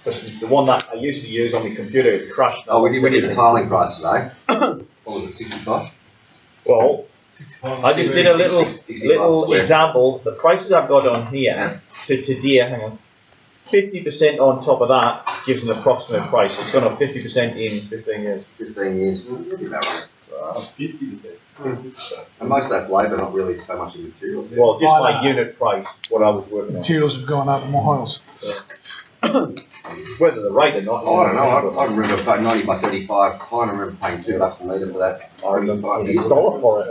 Because the one that I used to use on my computer it crashed. Oh, we did a tiling price today. What was it, 65? Well, I just did a little example. The prices I've got on here to today, hang on, 50% on top of that gives an approximate price. It's gone up 50% in 15 years. 15 years. 50%. And most of that's labour, not really so much in materials. Well, just my unit price, what I was working on. Materials have gone up miles. Whether they're right or not. I don't know. I remember paying 90 by 35. I remember paying $2 a metre for that. I remember paying $1 for it.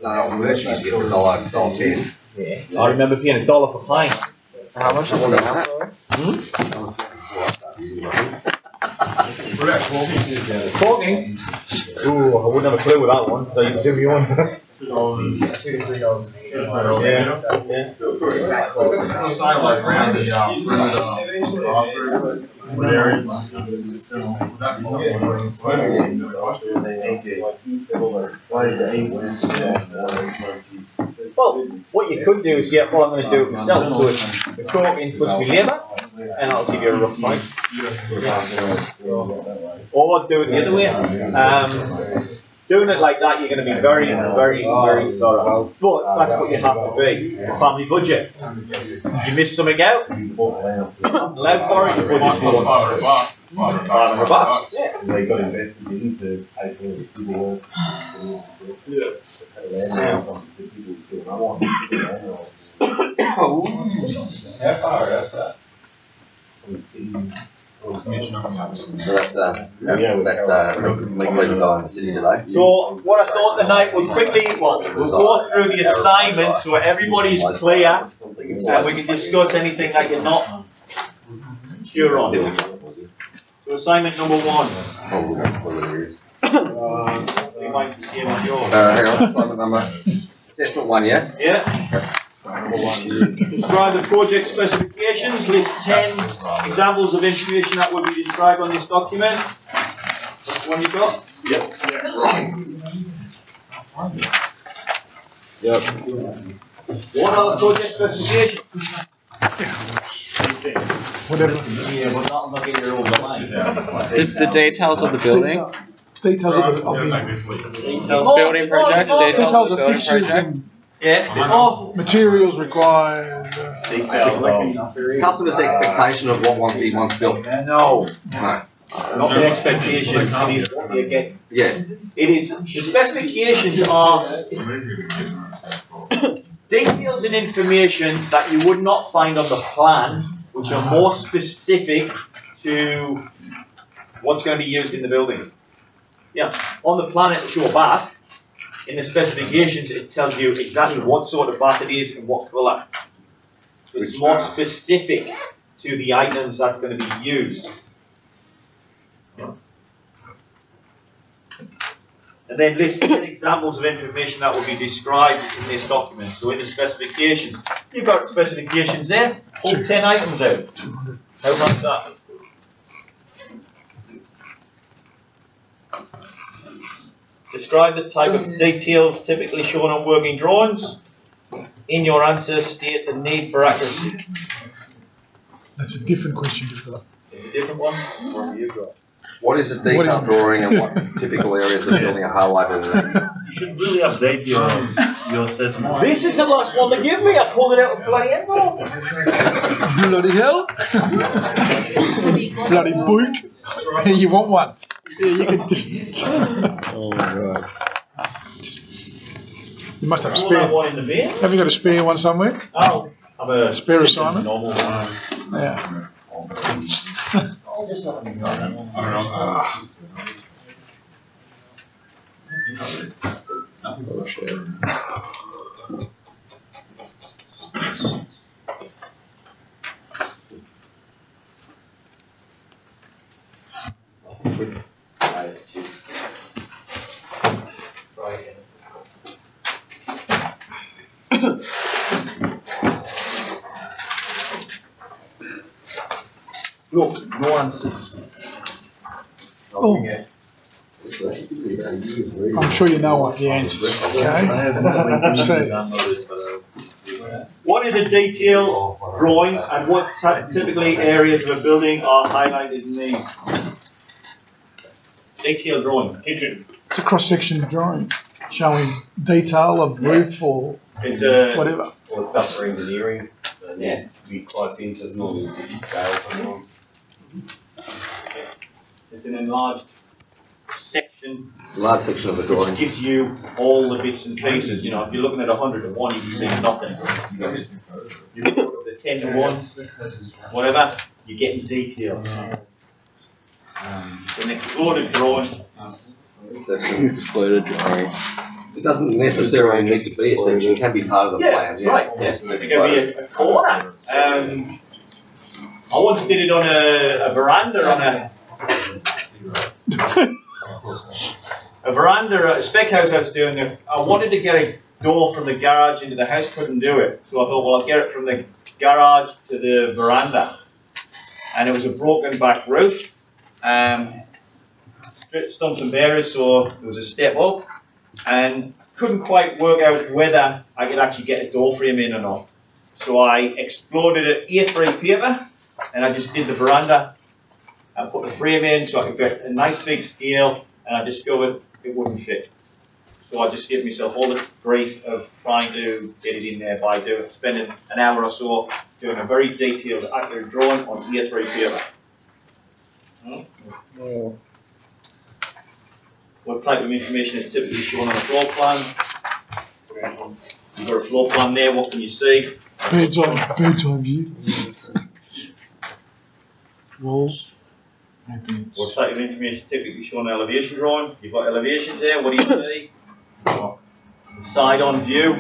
No, merchant used to get $1.10. Yeah. I remember paying $1 for pint. How much is it now? What about talking? Talking? Ooh, I wouldn't have a clue with that one, so you used to do me one. Well, what you could do is, I'm going to do it myself, so it's the talking plus my labour, and I'll give you a rough price. Or do it the other way. Doing it like that, you're going to be very, very, very thorough. But that's what you have to be. Family budget. You miss something out, allowed for it, your budget's more. $500. Yeah. They got investors in to pay for this work. Yes. How far out that? So that's that completed guy in the city today. So what I thought tonight was quickly, we'll go through the assignment so everybody's clear and we can discuss anything that you're not sure on. So assignment number 1. You might see it on yours. Hang on, assignment number. Assessment 1, yeah? Yeah. Describe the project specifications. List 10 examples of information that will be described on this document. That's the one you got? Yep. Yep. What are the project specifications? Whatever. Yeah, but not looking at your old line. The details of the building. Details of the Building project. Details of the building fixtures project. and Yeah. materials required. Customer's expectation of what he wants built. No. No. Not the expectation. It is what you get. Yeah. It is. The specifications are details and information that you would not find on the plan, which are more specific to what's going to be used in the building. Yeah, on the plan it'll show a bath. In the specifications it tells you exactly what sort of bath it is and what colour. So it's more specific to the items that's going to be used. And then list 10 examples of information that will be described in this document. So in the specifications, you've got specifications there, pull 10 items out. How much is that? Describe the type of details typically shown on working drawings. In your answer, state the need for accuracy. That's a different question you've got. It's a different one. What have you got? What is a detailed drawing and what typical areas of the building are highlighted? You should really update your assessment. This is the last one they give me. I pulled it out of bloody envelope. Bloody hell. Bloody book. Hey, you want one? Yeah, you can just. Oh my god. You must have a Pull that spare. one in the bin. Have you got a spare one somewhere? Oh, have a Spare assignment? normal one. Yeah. Oh shit. Look, no answers. Oh. I'm sure you know what the answer is. Okay. So, What is a detail drawing, and what typically areas of a building are highlighted in these? Detail drawing, kitchen. It's a cross-section drawing showing detail of roof or It's a whatever. Or stuff for engineering. And Yeah. be quite interested normally in different scales on them. It's an enlarged section Large section of the which drawing. gives you all the bits and pieces. You know, if you're looking at 100 to 1, you can see nothing. You look at the 10 to 1, whatever, you're getting detail. An exploded drawing. Section. Exploded drawing. It doesn't necessarily need to be a section, it can be part of the Yeah, plan. that's right. Yeah. It can be a corner. I once did it on a veranda a veranda at a spec house I was doing. I wanted to get a door from the garage into the house, couldn't do it. So I thought, well, I'll get it from the garage to the veranda. And it was a broken back roof. Stumps and bearers, so there was a step up. And couldn't quite work out whether I could actually get a door frame in or not. So I exploded it A3 paper, and I just did the veranda. I put the frame in so I could get a nice big scale, and I discovered it wouldn't fit. So I just gave myself all the grief of trying to get it in there by spending an hour or so doing a very detailed, accurate drawing on A3 paper. What type of information is typically shown on a floor plan? You've got a floor plan there, what can you see? Bird's eye view. Walls. Maybe What it's type of information is typically shown on elevation drawing? You've got elevations there, what do you see? Side on view.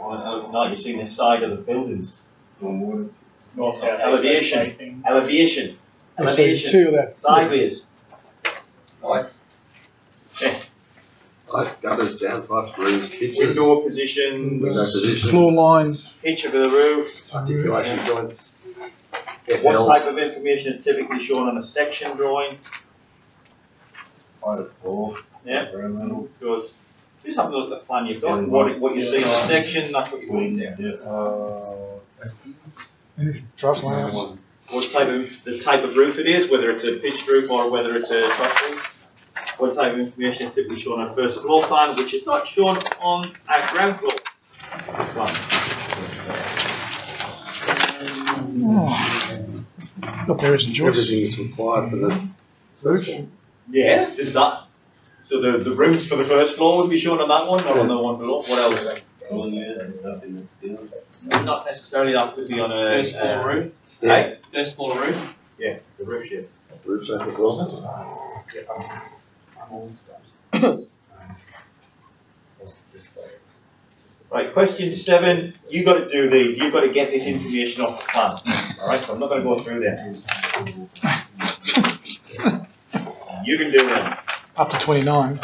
No, you're seeing the side of the buildings. North, south, Elevation. east, west, Elevation. Elevation. see all that. Sideways. Lights. Yeah. Lights, gutters, downpipes, roofs, pitches, Window positions. window position, Floor lines. Pitch of the roof. articulation joints. What FLs. type of information is typically shown on a section drawing? height of floor, Yeah. environmental, Good. Just have a look at the plan you've got. What you see in the section, that's what you put in there. Anything. Truss layouts. What the type of roof it is, whether it's a pitched roof or whether it's a truss roof. What type of information is typically shown on a first floor plan, which is not shown on a ground floor plan. Got bearers and joists. Everything is required for the Roof. Yeah, there's that. So the rooms for the first floor would be shown on that one, not on the one below. What else? and stuff in the ceiling. Not necessarily, that could be on a roof. Hey? There's smaller roof. Yeah, the roof shape. roof shape as well. Right, question 7. You got to do these. You've got to get this information off the plan. All right, so I'm not going to go through them. You can do them. Up to 29.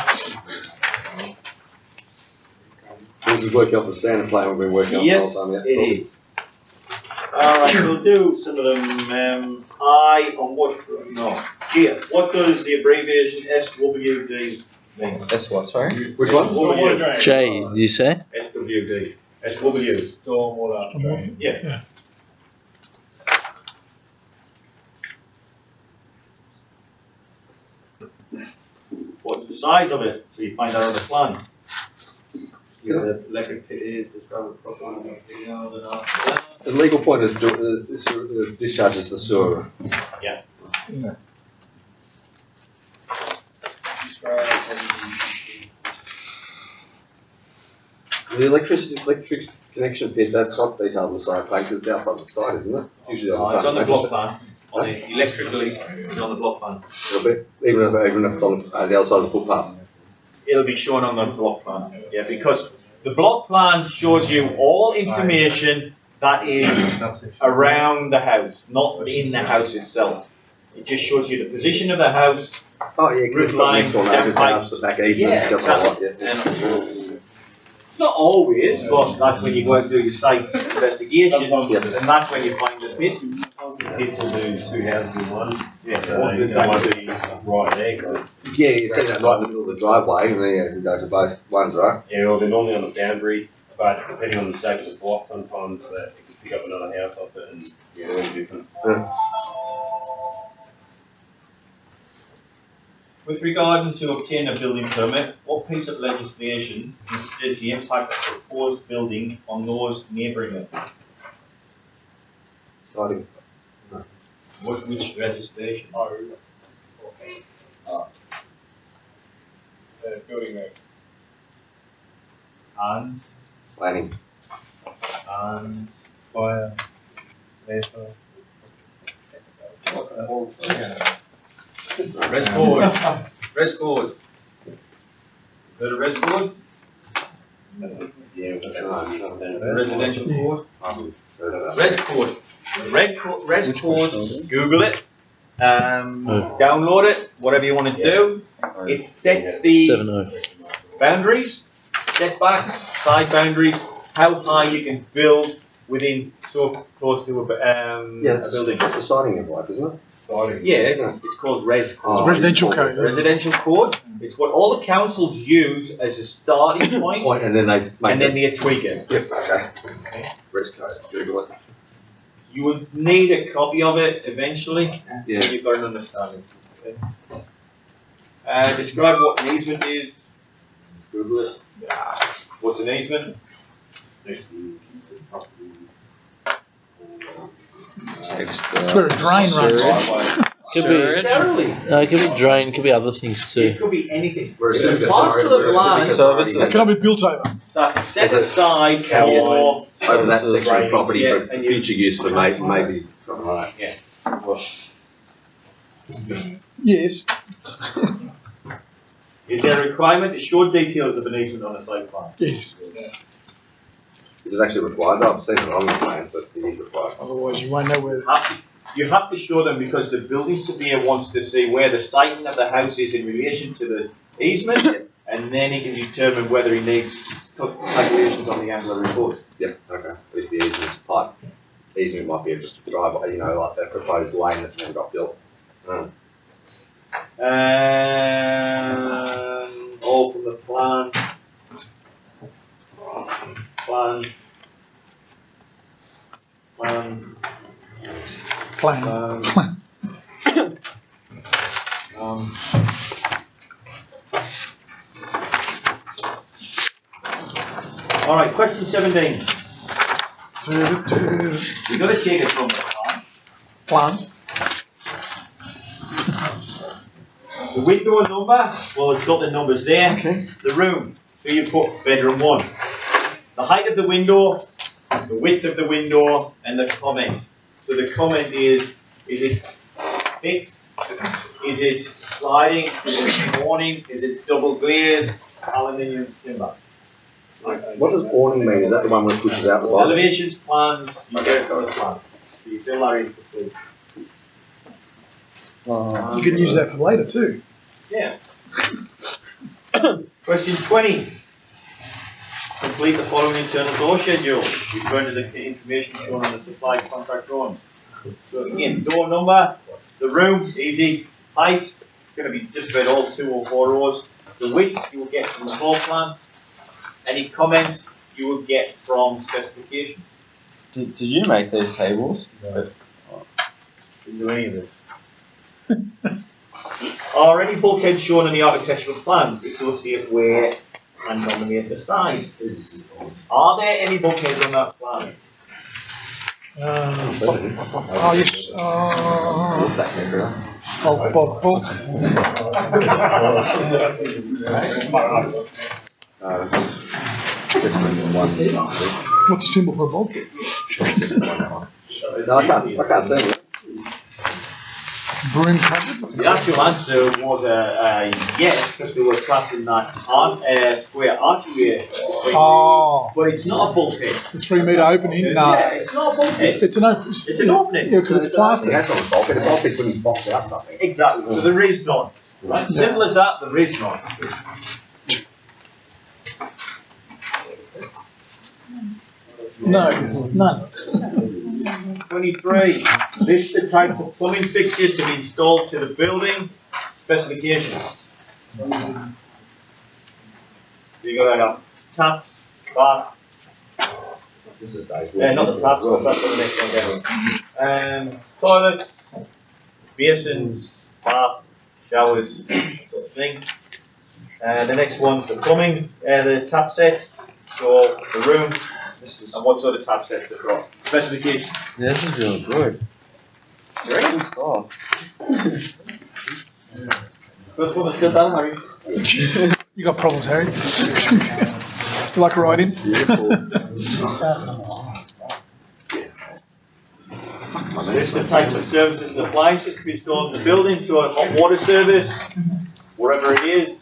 This is working off the standard plan we've been working on the Yes, whole time. it is. All right, we'll do some of them. I on what? No. Here, what does the abbreviation SWD mean? That's what, sorry? Which one? SWD. drain. J, did you say? SWD. SW. Stormwater drain. Yeah. What's the size of it? So you find out on the plan. Yeah. The electric pit is, describe the proper The legal point is discharges the sewer. Yeah. The electric connection pit, that's not detailed on the site plan because it's outside the site, isn't it? Usually It's on the block plan. On the electrically, it's on the block plan. It'll be, even if it's on the other side of the footpath. It'll be shown on the block plan. Yeah, because the block plan shows you all information that is around the house, not in the house itself. It just shows you the position of the house. Oh yeah, because it's got next door neighbour's house, the back easement, Yeah, got a lot, exactly. Not always, but that's when you go and do your site investigation, and that's when you find the pit. Kids will do 2 houses in one. Yeah, So most of the they time might you be right there, 'cause Yeah, you take that right in the middle of the driveway and then you go to both ones, right? Yeah, well, they're normally on the boundary, but depending on the shape of the block, sometimes that you can pick up another house off it and they're all different. With regard to obtain a building permit, what piece of legislation considers the impact of the proposed building on those neighbouring it? Starting. Which legislation? Building regs. And Planning. Fire. Laser. res code. Res code. Is there a res code? Yeah, Residential code? Res. Res code. Res code. Google it. Download it. Whatever you want to do. It sets the 7-0. boundaries, setbacks, side boundaries, how high you can build within so close to a building. That's a siding envelope, isn't it? Yeah, it's called res code. It's residential code. Residential code. It's what all the councils use as a starting point, And then they make and then they tweak it. Yep, okay. Res code, Google it. You will need a copy of it eventually, Yeah. so you've got an understanding. Okay. Describe what an easement is. Google it. What's an easement? Text, It's where a drain runs. Could be, Necessarily. it could be drain, could be other things It too. could be anything. We're a civic Parts of authority, the we're a land civic Services. It authority. cannot be built over. that's set Is it aside for Over that section of property Yeah, for and you- future use for maybe something like that. Yes. is there a requirement to show details of an easement on a site plan? Yes. Is it actually required? I've seen it on the plan, but it is required. Otherwise, you won't know where. You have to show them because the building surveyor wants to see where the siting of the house is in relation to the easement, and then he can determine whether he needs calculations on the angle of report. Yep, okay. If the easement's pipe, easement might be just a driveway, you know, like a proposed lane that's never got built. And all from the plan. Plan. All right, question 17. To You've got to take it from the plan. plan. The window number, well, it's got the numbers there. Okay. The room, so you put bedroom 1. The height of the window, the width of the window, and the comment. So the comment is it fixed? Is it sliding? Is it awning? Is it double glazed? Aluminium timber. What does awning mean? Is that the one where it pushes out the bottom? Elevations, plans, you get it from the plan. So you fill that in for free. You can use that for later too. Yeah. Question 20. Complete the following internal door schedule. Return to the information shown on the supply contract drawing. So again, door number, the room, easy. Height, going to be just about all 2 or 4 rows. The width you will get from the floor plan. Any comments you will get from specifications. Did you make these tables? Didn't do any of it. Are any bulkheads shown in the architectural plans associated with and nominate the size? Are there any bulkheads on that plan? Oh yes. What's that measure? Bulk. What's the symbol for a bulkhead? No, I can't see it. Broom covered. The actual answer was a yes, because they were classing that square archway. Oh, But it's not a bulkhead. the 3 metre opening. No, Yeah, it's not a bulkhead. it's an open. It's an opening. Yeah, because it's plastic. That's not a bulkhead. A bulkhead's when you box out something. Exactly. So there is none. Right? Simple as that. There is none. No, none. 23. List the types of plumbing fixtures to be installed to the building specifications. You got a tap, bath, This is Dave. not the tap, that's the next one down. Toilets, basins, bath, showers, that sort of thing. The next one's the plumbing, the tap sets, so the room, and what sort of tap sets they've got. Specifications. Yeah, this is really good. Great. Good stuff. First one that said that, Harry. You got problems, Harry? Do you like writing? List the types of services and appliances to be installed in the building, so a hot water service, whatever it is.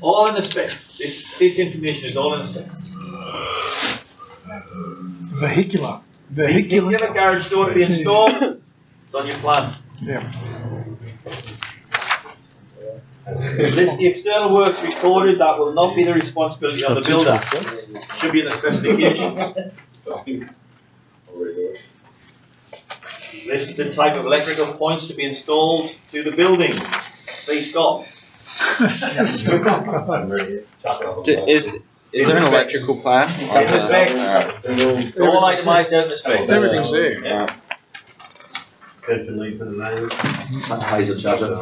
All in the specs. This information is all in the specs. Vehicular. If you have a garage door to be installed, it's on your plan. Yeah. List the external works recorded that will not be the responsibility of the builder. Should be in the specification. List the type of electrical points to be installed to the building. Say stop. Is there an electrical plan? In the specs. It's all itemized out in the specs. Everything's there. Yeah. Potentially for the name. Laser charger.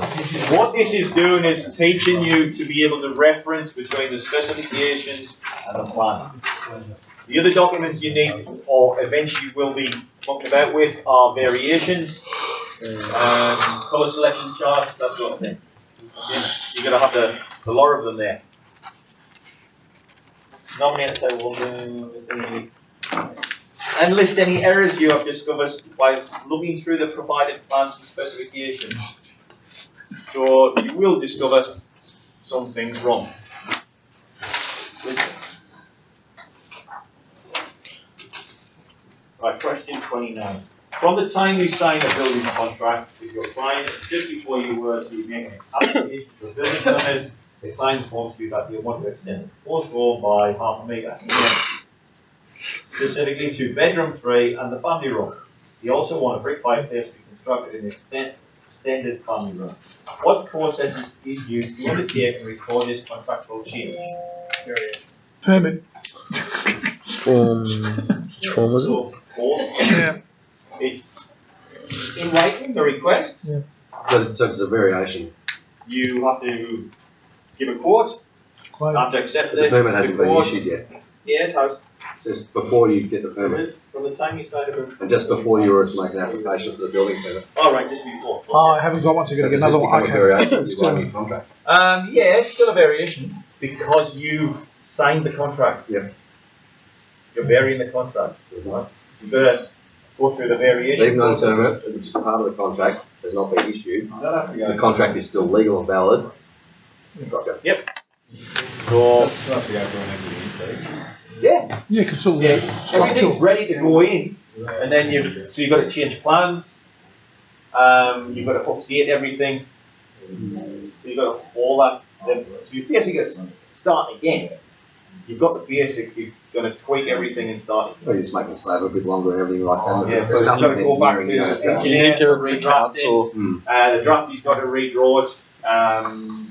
What this is doing is teaching you to be able to reference between the specifications and the plan. The other documents you need, or eventually will be talked about with, are variations, colour selection charts, that sort of thing. Yeah, you're going to have the lot of them there. Nominate a table, and list any errors you have discovered by looking through the provided plans and specifications. So you will discover some things wrong. Right, question 29. From the time you sign a building contract with your client, just before you were to make an application for a building permit, the client informs you that you want to extend the proposed wall by half a metre, specifically to bedroom 3 and the family room. You also want a brick fireplace to be constructed in the extended family room. What processes is used to undertake and record this contractual change? Permit. Form was it? So, form. Yeah. It's in writing, the request. Yeah. So it's a variation. You have to give a quote. Quite. Have to accept The it. permit hasn't been quote. issued yet. Yeah, it has. Just before you get the permit. From the time you sign it. And just before you were to make an application for the building permit. All right, just before. Oh, I haven't got one, so you're going to get another one. It's become a variation of your Still. binding contract. Yeah, it's still a variation because you've signed the contract. Yeah. You're varying the contract. Right? You've got to go through the variation. Even though the permit, which is part of the contract, has not been issued, You don't have to go. the contract is still legal and valid. Gotcha. Yep. So, yeah, Yeah, because all yeah, the everything's structural. ready to go in, and then you've got to change plans. You've got to update everything. So you've got to all that. Then, so you basically got to start again. You've got the basics. You've got to tweak everything and start again. Or you just make the slab a bit longer and everything like that. Yeah, There's so you've got to nothing go back engineering, to you know, the it's You engineer need to go to redraft it. council. The drafty's got to redraw it.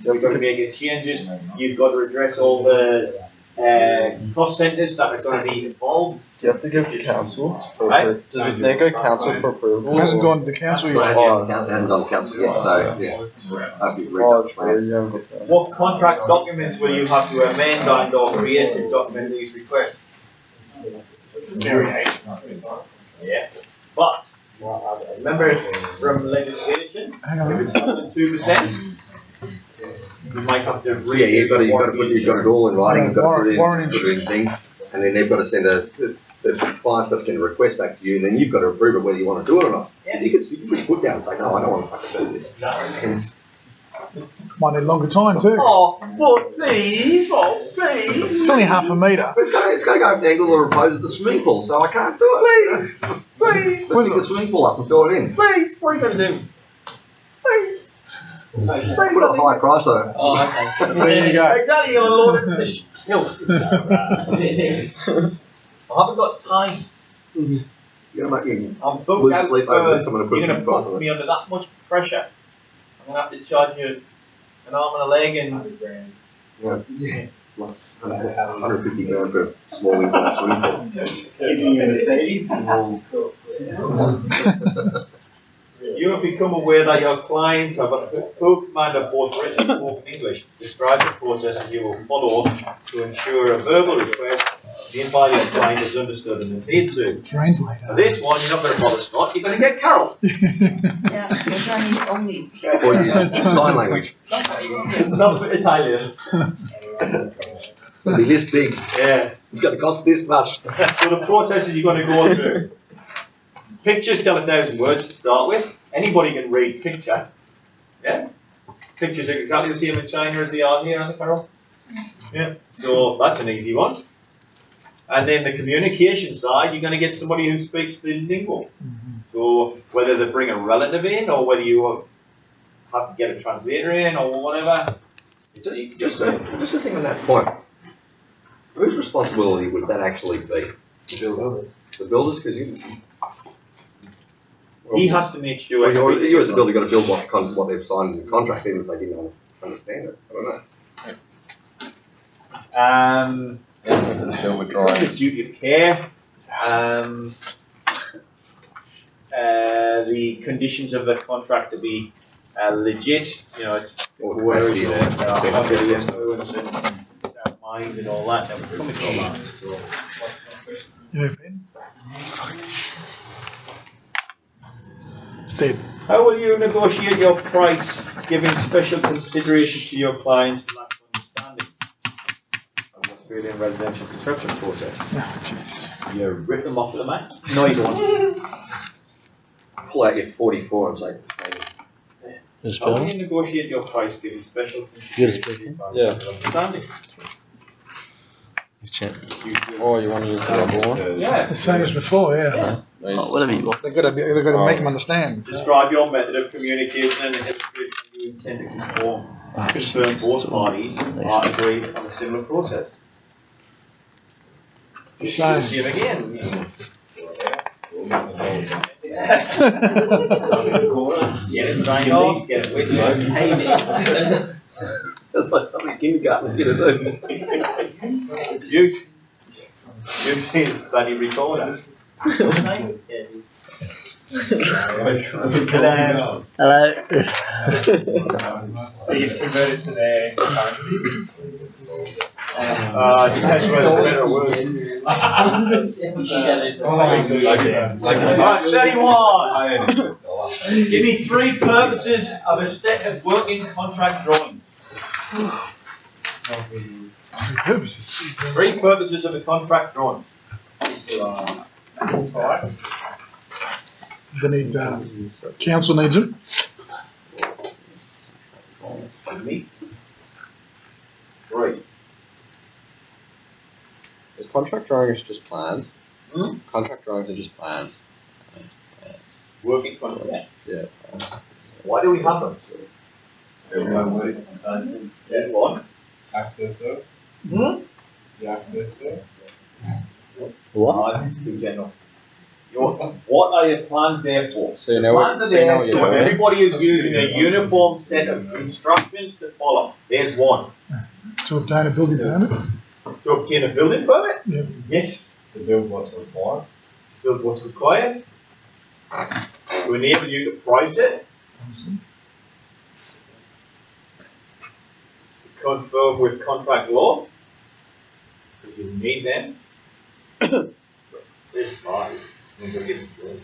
You've got to make any changes. You've got to address all the cost centres that are going to be involved. Do you have to give to council? Right. Does it then go council for approval? It hasn't gone to the council Well, yet. it hasn't done the council yet, so yeah. I've been Oh, read true, you haven't got that. What contract documents will you have to amend and or create to document these requests? Variation. Yeah. But remember from legislation, Hang on. if it's more than 2%, you might have to read. Yeah, you've got it all in writing, you've got to put it Warren in thing, and then they've got to send the client's got to send a request back to you, and then you've got to approve it whether you want to do it or not. Yeah. You can put your foot down and say, no, I don't want to fucking do this. Might need longer time too. Oh, but please, oh, please. It's only half a metre. But it's got to go up the angle or oppose of the swimming pool, so I can't do it. Please, Let's pick the swimming pool up and fill it in. please, what are you going to do? Please. Put a high price on it. Oh, okay. There you go. Exactly, you're going to load it in the hill. I haven't got time. You're going to make me I'm lose booked out sleep over this. I'm for, going to put you're it going in to front put of me it. under that much pressure. I'm gonna have to charge you an arm and a leg and 150 grand for a small indoor swimming pool. give you a Mercedes. You have become aware that your clients have a full command of both written and spoken English. Describe the processes you will follow to ensure a verbal request made by your client is understood and adhered to. Translator. For this one, you're not going to bother Scott, you're going to get Carol. Yeah, Chinese only. Or use sign language. Not for Italians. It'll be this big. Yeah. It's going to cost this much. So the processes you're going to go through. Pictures tell 1,000 words to start with. Anybody can read picture. Yeah? Pictures are exactly the same in China as they are here, aren't they, Carol? Yeah. So that's an easy one. And then the communication side, you're going to get somebody who speaks the lingo. So whether they bring a relative in or whether you have to get a translator in or whatever. Just a thing on that point. Whose responsibility would that actually be? The builders, because he has to make sure. You as a builder got to build what they've signed in the contract, even if they didn't understand it. I don't know. If it's still withdrawing. It's duty of care. The conditions of the contract to be legit. You know, it's where is it? Mind and all that. Now we're coming to all that. So. Yeah, Ben. It's dead. How will you negotiate your price, giving special consideration to your client's lack of understanding of the Australian residential construction process? Oh, jeez. You rip them off with a mat? No, you don't. Pull out your 44 and say, Just How will spell. you negotiate your price, giving special You consideration gotta to your speak. client's lack of understanding? Just check. Or you want to use the rubber one? Yeah. The same as before, yeah. Yeah. Oh, whatever you want. They've got to make them understand. Describe your method of communication and illustrate how you intend to confirm both parties are agreed on a similar process. Same. See him again. Get it signed off, get it with you. that's like something kindergarten is going to do. Use his bloody recorder. Hello. So you've converted to their currency? Depends whether it's better or worse. Right, 31. Give me 3 purposes of a set of working contract drawings. 3 purposes of a contract drawing. Price? They need, council needs them. Me. 3. Is contract drawings just plans? Hmm? Contract drawings are just plans. Working contract. Yeah. Why do we have them? Yeah, one. Access to? Hmm? The access to? What? It's too general. What are your plans there for? So you know Plans what, are so you know there what so you're doing. everybody is using a uniform set of instructions to follow. There's one. To obtain a building permit. To obtain a building permit? Yeah. Yes. To build what's required? Build what's required. To enable you to price it. To conform with contract law. Because you need them. There's 5. I'm gonna give it to you.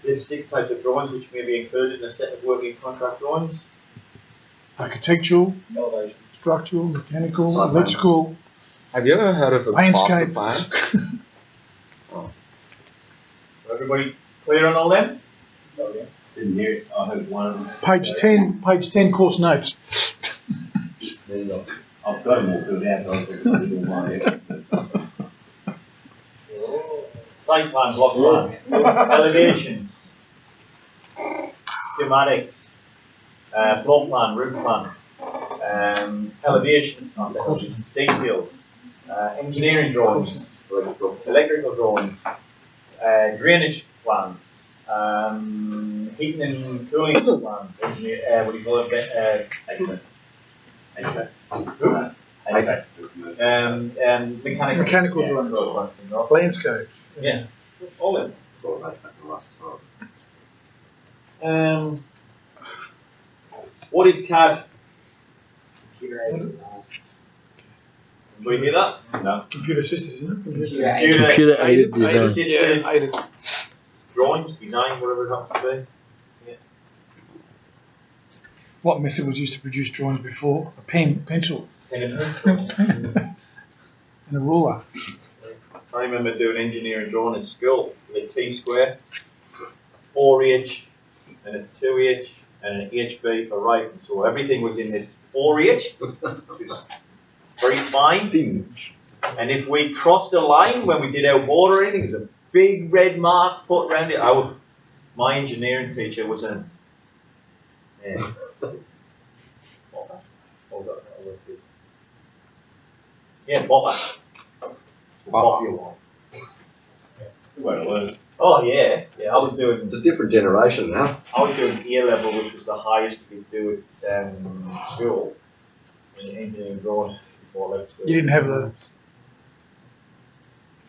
There's 6 types of drawings which may be included in a set of working contract drawings. Architectural, Elevation. structural, mechanical, Site plan. electrical, Have you ever heard of a master landscape. plan? Everybody clear on all them? Didn't hear it. I heard one. Page 10 course notes. There you go. I've got them all filled out. I was going to do one. Site plan, block plan, elevations, schematics, floor plan, roof plan, elevations, details, engineering drawings, electrical drawings, drainage plans, heating and cooling plans, engineer, what do you call it? Mechanical drawings. Landscapes. Yeah, all in. What is CAD? Do we hear that? No. Computer assisted, isn't it? Computer aided design. assisted Aided. drawings, design, whatever it happens to be. What method was used to produce drawings before? A pen, pencil, Pen and pencil. and a ruler. I remember doing engineering drawing at school with a T-square, 4H, and a 2H, and an HB for writing. So everything was in this 4H, which is very fine. And if we crossed a line when we did our board or anything, there's a big red mark put around it. My engineering teacher was an Bopper. Oh yeah, I was doing. It's a different generation now. I was doing A level, which was the highest you could do at school in engineering drawing before I left school. You didn't have the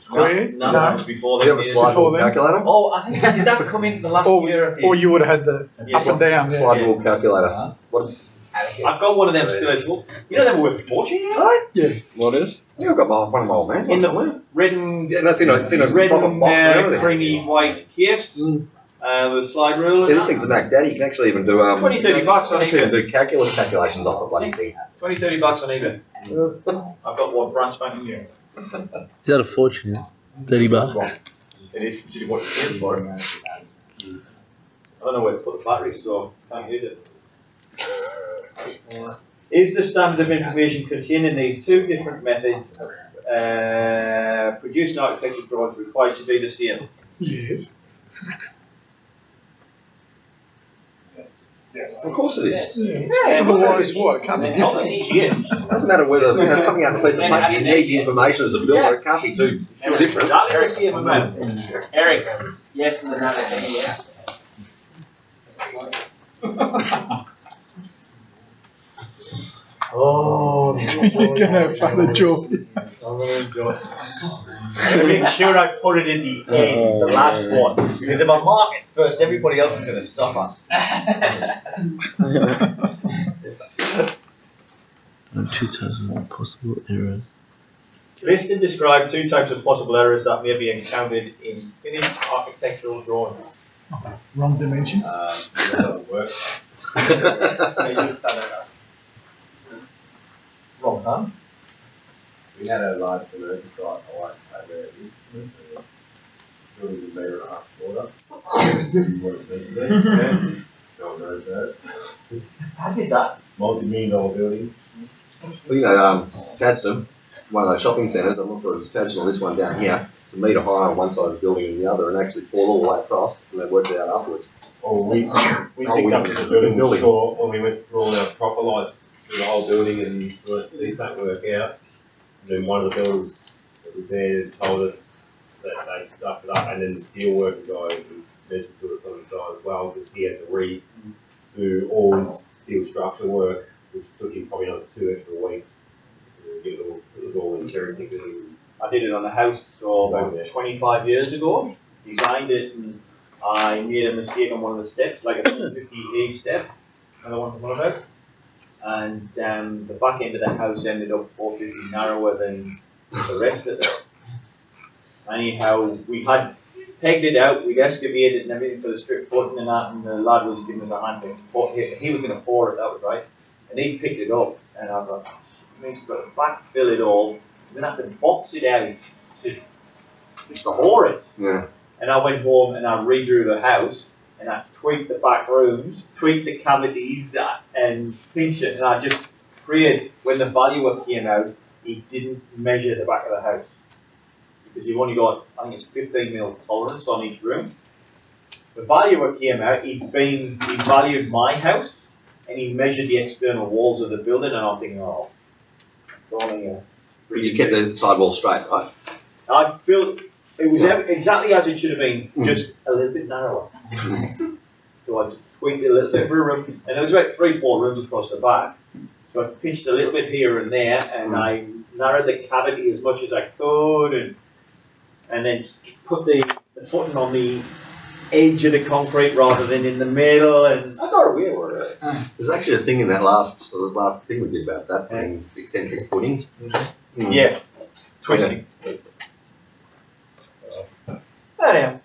square? No, that was before Did you have a then. slide Before rule then? calculator? Oh, I think did that come in the last year? Or you would have had the Yeah, up and down. Yeah. Slide rule calculator. What? I've got one of them still at home. You know they were worth a fortune, you know? Yeah. What is? Yeah, I've got one of my old man. In the somewhere. red and Yeah, that's in a red proper and box and everything. creamy white case with a slide rule. Yeah, And this thing's a Mac Daddy. You can actually even do 20, 30 bucks on you can eBay. even do calculus calculations off the bloody thing. 20, 30 bucks on eBay. I've got one brand spanking new. Is that a fortune? Yeah? $30. It is considered what you paid for it. I don't know where to put the batteries, so can't use it. Is the standard of information contained in these two different methods producing architectural drawings required to be the same? Yes. Of course it is. Yeah. Otherwise, what? It can't be different. It doesn't matter whether it's coming out of a piece of paper. You need the information as a builder. It can't be too different. Exactly the same amount. Eric, yes and another thing, yeah. Oh, You're gonna have fun with Joe. make sure I put it in the end, the last one. Because if I mark it first, everybody else is going to stop it. 2000 possible errors. List and describe two types of possible errors that may be encountered in finished architectural drawings. Wrong dimension. That doesn't work. Wrong, huh? We had a large commercial site, I won't say where it is. Buildings a metre and a half shorter. What it's meant to be. No one knows that. I did that. Multi-million-dollar building. Well, you know, Chadstone, one of those shopping centres, I'm not sure if it's Chadstone or this one down here, it's a metre high on one side of the building and the other, and actually fall all the way across, and they worked it out afterwards. Or we picked up that the building was short when we went through all our proper lights through the whole building and these don't work out. And then one of the builders that was there told us that they'd stuffed it up, and then the steel worker guy was mentioned to us on the side as well, because he had to redo all his steel structure work, which took him probably another 2 extra weeks. So it was all in cherry picking. I did it on a house so about 25 years ago. Designed it and I made a mistake on one of the steps, like a 50A step, another one to about. And the back end of the house ended up 450 narrower than the rest of it. Anyhow, we had pegged it out, we'd excavated and everything for the strip footing and that, and the lad was giving us a hand. He was going to pour it, that was right. And he picked it up, and I thought, we've got to backfill it all, we're going to have to box it out to pour it. Yeah. And I went home and I redrew the house, and I tweaked the back rooms, tweaked the cavities, and pinched it. And I just prayed when the valuer came out, he didn't measure the back of the house. Because you've only got, I think it's 15mm tolerance on each room. The valuer came out, he valued my house, and he measured the external walls of the building, and I'm thinking, oh, But you kept the sidewall straight, right? I built It was exactly as it should have been, just a little bit narrower. So I tweaked it a little bit for a room, and there was about 3-4 rooms across the back. So I pitched a little bit here and there, and I narrowed the cavity as much as I could, and then put the footing on the edge of the concrete rather than in the middle, and I got away with it. There's actually a thing in that last thing we did about that, putting eccentric footings. Yeah, twisting. Anyhow,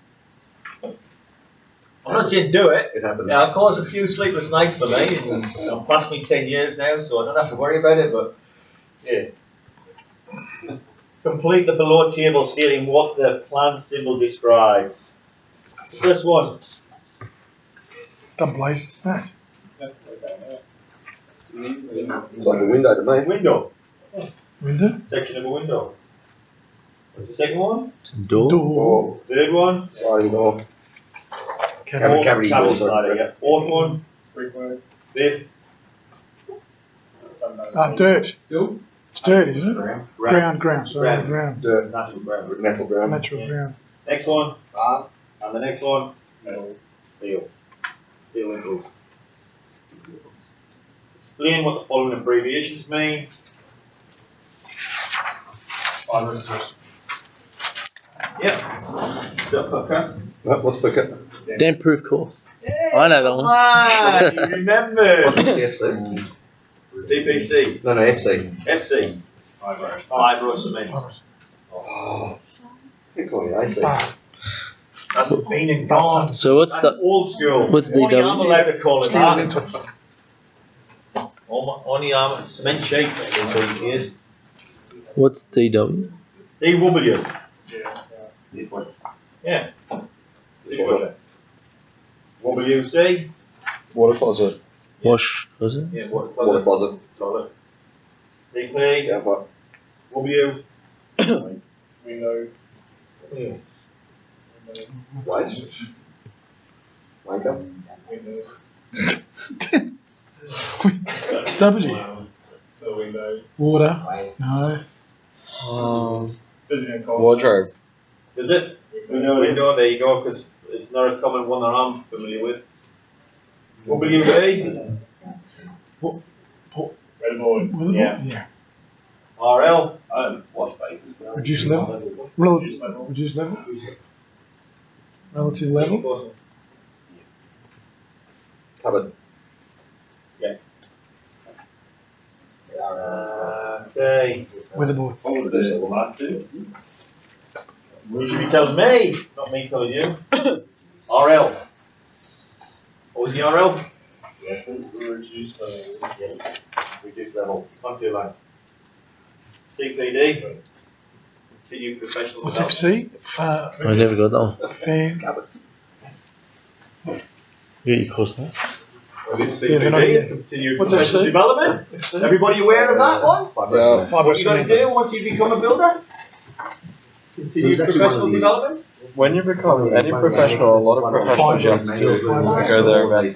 I'm not saying do it. It happens. It'll cause a few sleepless nights for me. It's past me 10 years now, so I don't have to worry about it, but yeah. Complete the below table stating what the plan symbol describes. First one. Don't place that. It's like a window to me. Window. Window. Section of a window. What's the second one? Door. Door. Third one? Sliding door. Cavity. Cavity door, sorry. slider, yeah. Fourth one? Fifth? Dirt. It's dirt, isn't it? Ground. Sorry, Ground. ground. Dirt. Natural ground. Natural ground. Natural ground. Next one? And the next one? Steel. Steel impulse. Explain what the following abbreviations mean. Yep. Okay. What's the Damn proof course. I know that one. Ah, you remember. What's the FC? DPC. No, FC. FC. Fibro cement. Oh, I call it AC. That's been and gone. So what's That's the old school. what's the Only I'm W? allowed to call it Steel that. lintel. Only cement shape these years. what's DW? DW. This one. Yeah. WC. Water closet. Wash, was it? Yeah, Water closet. Toilet. DP. Yeah, what? W. Window. Waste. Wanker. W. So window. Water. No. Wardrobe. Is it? Window, there you go, because it's not a common one that I'm familiar with. WB. Redboard. Yeah. RL. What spaces? Reduce level. Reduce level. Relative level. Cupboard. Okay. Weatherboard. The last two. You should be telling me, not me telling you. RL. What was the RL? Reduced level. Reduced level. Contour line. CPD. Continue professional What's development. FC? I never got that one. Fan. You get your course now. Well, it's Yeah, they're not CPD, yet. it's continued What's professional FC? development. FC. Everybody aware of that one? Fibre cement. Fibre What you got to cement. do once you become a builder? Continue There's actually one professional of the- development? When you become any professional, a lot of professionals you have to do go there about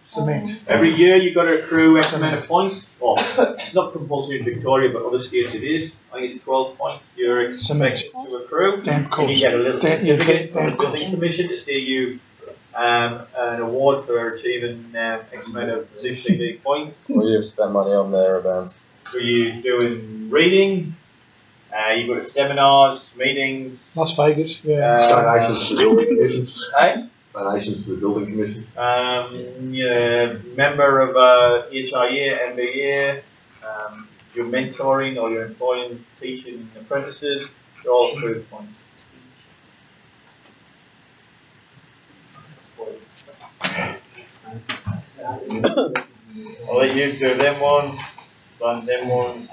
Cement. Every year you've got to accrue X amount of points. Well, it's not compulsory in Victoria, but other states it is. I think it's 12 points you're expected to accrue. Damn And course. you get a little certificate from the Damn building course. commission to say you an award for achieving X amount of CPD points. Or you've spent money on their events. So you're doing reading, you go to seminars, meetings. Las Vegas. Yeah. Donations to the building commission. Eh? Donations to the building commission. Yeah, member of HIA, MBA, you're mentoring or you're employing, teaching apprentices, they're all approved points. I'll let you do them ones, done them ones.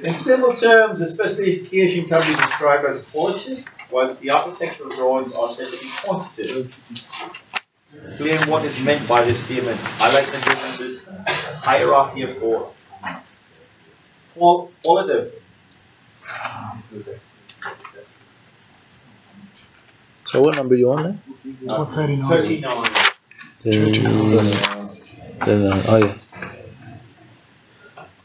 In simple terms, the specification can be described as qualitative, whilst the architectural drawings are said to be quantitative. Explain what is meant by this statement. Highlight the differences. Hierarchy of four. Qualitative. So what number you on 39. 39. there? Oh yeah.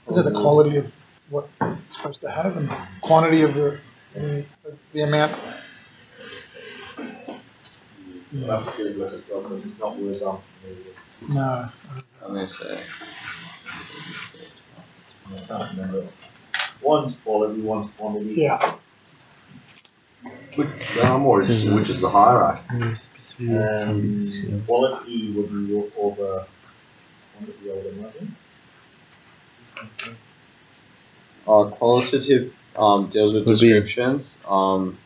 Is that the quality of what it's supposed to have and quantity of the The amount. That's a good look as well, because it's not worth on. No. Let me see. I can't remember. One's quality, one's quantity. Yeah. I'm more interested in which is the hierarchy. Quality would be over quantity, I would imagine. Qualitative deals with descriptions.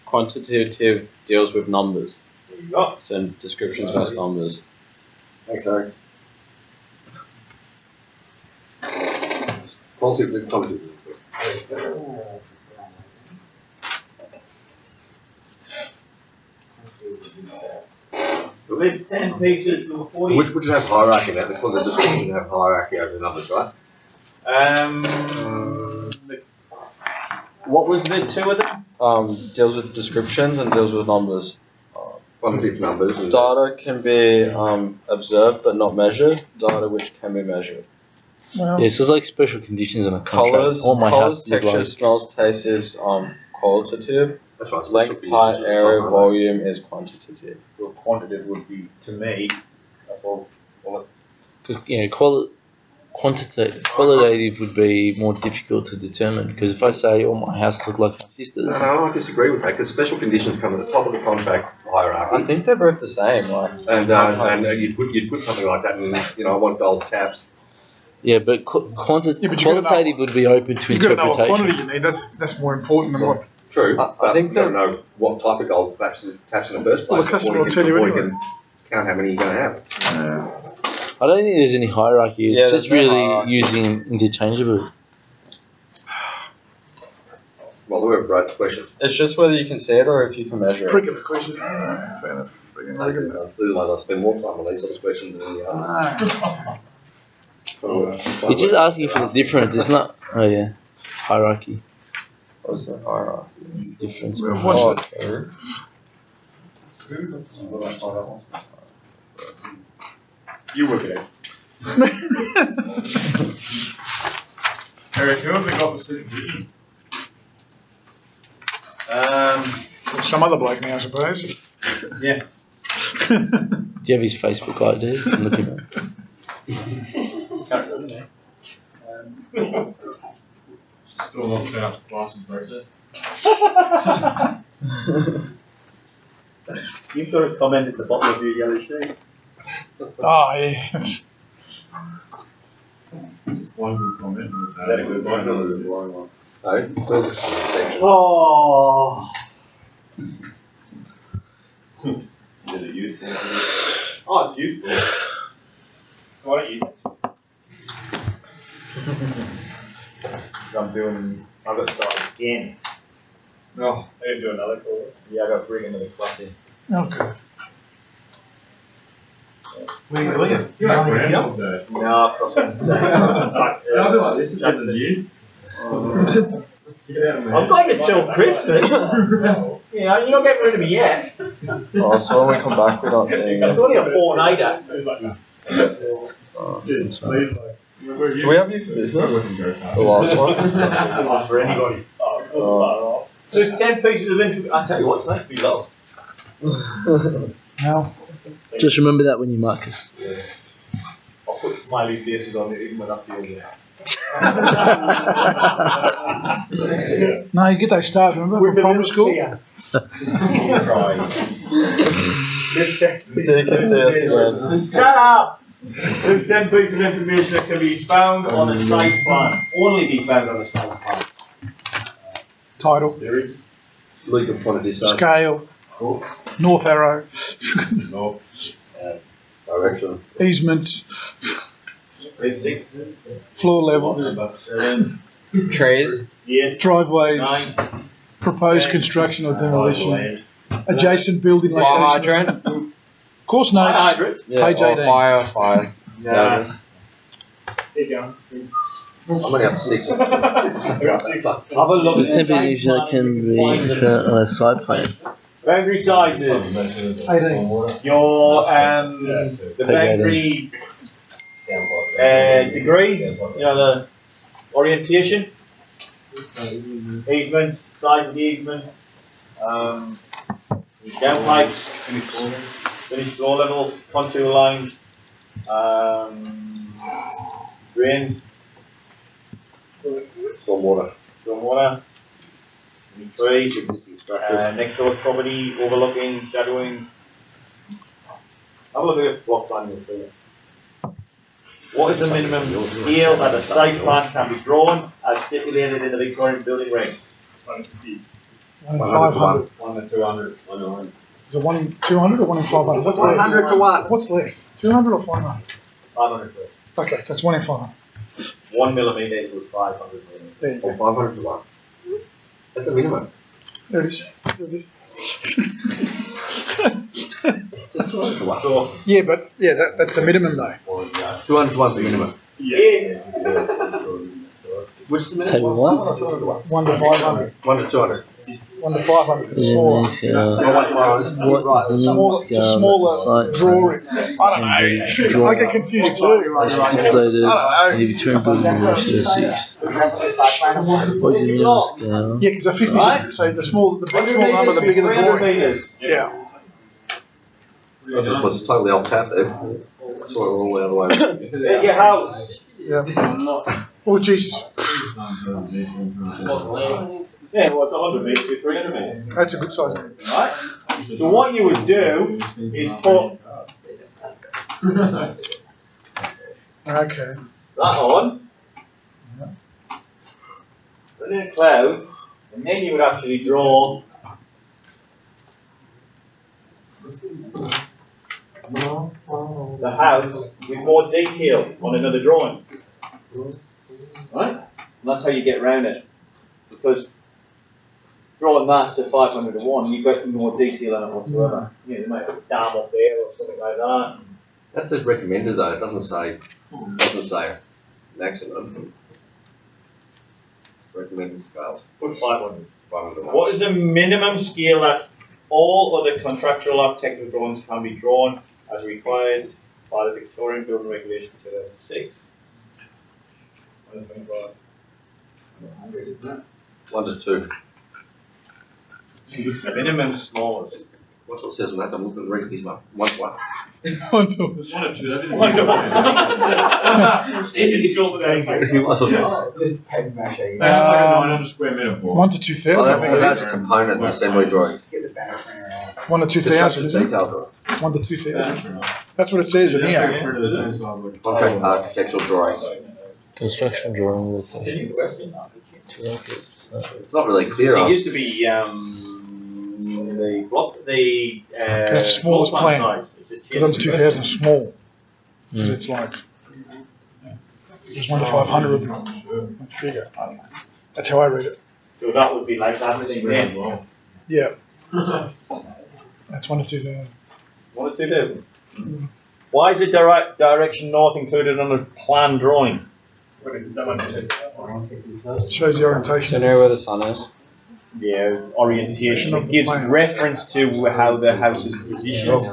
Quantitative deals with numbers. There you go. So descriptions versus numbers. Thanks, Eric. Qualitative. List 10 pieces, number 40. Which would have hierarchy now? Because the description have hierarchy over the numbers, right? What was the two of them? Deals with descriptions and deals with numbers. Quantitative numbers. And Data can be observed but not measured. Data which can be measured. Well, Yeah, so it's like special conditions in a contract. Colors, All my colors, house look texture, like smells, taste is qualitative. that's right. Length, height, area, volume is quantitative. So quantitative would be, to me, above quality. because qualitative would be more difficult to determine. Because if I say all my house look like my sister's, No, I disagree with that because special conditions come at the top of the contract hierarchy. I think they're both the same. Like, And you'd put something like that in, I want gold taps. yeah, but Yeah, but you gotta qualitative would be open to you've got to know what interpretation. quantity you need. That's more important than what. True. I think you don't know what type of gold taps in the first place. Well, the customer will tell you before anyway. can count how many you're going to have. I don't think there's any hierarchy. It's Yeah, just there's no really hierarchy. using interchangeably. Well, whoever wrote the question. it's just whether you can see it or if you can measure it. Cricket question. Fair enough. Friggin' cricket. I spend more time on these sort of questions than the others. It's just asking for the difference. It's not. Oh yeah, hierarchy. What's the hierarchy? Difference. Well, what's Oh, it? true. You work it out. Eric, who have they got for supervision? Some other bloke now, I suppose. Yeah. Do you have his Facebook ID? You can look him up. Can't remember now. Still not found license process. You've got a comment at the bottom of your yellow sheet. Oh yeah. Just one good comment. That a good one? No, there's a comment section. Oh. Is it useful? Oh, it's useful. Why don't you? I've got to start again. No, I didn't do another course. Yeah, I got to bring another class in. Oh good. You're like brand all day. No, I've got some. And I'll be like, this is better than you. Get out of my I'm going until Christmas. Yeah, you're not getting rid of me yet. Oh, so when we come back, we're not seeing It's it. only a fortnighter. Do we have you for business? The last one? That's for anybody. There's 10 pieces of information. I'll tell you what's nice to be low. Now, Just remember that when you mark us. I'll put smiley faces on it even when I feel it. no, you get those stars. Remember from primary school? There's 10 So you can see us again. Shut up! There's 10 pieces of information that can be found on a site plan. Only be found on a site plan. Title, Legal quantity, so scale, north arrow, direction. easements, There's 6. floor levels, 7. Trees. Yeah. driveways, 9. proposed construction or demolition, adjacent building Fire locations. hydrant. Course notes. Hydrant. Yeah, Page or 18. fire service. There you go. I'm going to have 6. Have a look. So it's temporary that can be on a site plan. Boundary sizes. 18. Your the boundary degrees. You know the orientation, easement, size of the easement, downpipes, finished floor level, contour lines, drains, stormwater, any trees, next door's property, overlooking, shadowing. Have a look at the block plan, you'll see it. What is the minimum scale that a site plan can be drawn as stipulated in the Victorian building regs? 1 in 500. 1 to 200, 1 to 1. Is it 1 in 200 or 1 in 500? What's less? 100 to 1. What's less? 200 or 500? 500 first. Okay, so it's 1 in 500. 1 millimetre equals 500 millimetres. There you Or go. 500 to 1. That's the minimum. There it is. There it is. It's 200 to 1. So, Yeah, but yeah, that's the minimum though. 200 to 1's the minimum. if Which is the minimum? Table 1. 1 or 200 to 1? 1 to 500. 1 to 200. 1 to 500 is Yeah, smaller. what is the Smaller, it's a smaller drawing. I don't know. Shit, I get confused too. Stipulated I in the Victorian building regulations 6. What is the minimum scale? Yeah, because a 50, Right. so the smaller number, the bigger the 300 drawing. metres. Yeah. I just was totally off tap there. I saw it all the other way. There's your house. Yeah. Oh, Jesus. Yeah, well, it's 100 metres, it's 300 metres. That's a good size thing. Right? So what you would do is put Okay. that on, put in a cloud, and then you would actually draw the house with more detail on another drawing. Right? And that's how you get around it. Because drawing that to 500 to 1, you've got more detail in it whatsoever. You know, you might have a dam up there or something like that. That says recommended though, it doesn't say maximum. Recommended scale. Put 500. 500. What is the minimum scale that all other contractual architectural drawings can be drawn as required by the Victorian Building Regulation 2006? 125. 1 to 2. The minimum smallest. What's what it says on that? I'm looking at read these one. 1 to 1. 1 to 1 or 2, that didn't. One to one. You might as well. Just pen mache. They have like a 900 square metre board. 1 to 2,000. I think it That's is. a component in assembly drawing. Get the banner printer out. 1 to 2,000, isn't it? Details on 1 to 2,000. That's what it says in here. Printed the same size, like- it. Contract architectural drawings. Construction drawing with Can you question that? It's not really clear. It used to be the block, the That's the smallest floor plan. size. Is it Because 1 to 2,000 is small. Because it's like, there's 1 to 500 much bigger. I don't know. That's how I read it. So that would be like that thing there. Yeah. That's 1 to 2,000. 1 to 2,000. Why is the direction north included on a plan drawing? It shows the So orientation. know where the sun is. Yeah, orientation. It gives reference to how the house is positioned.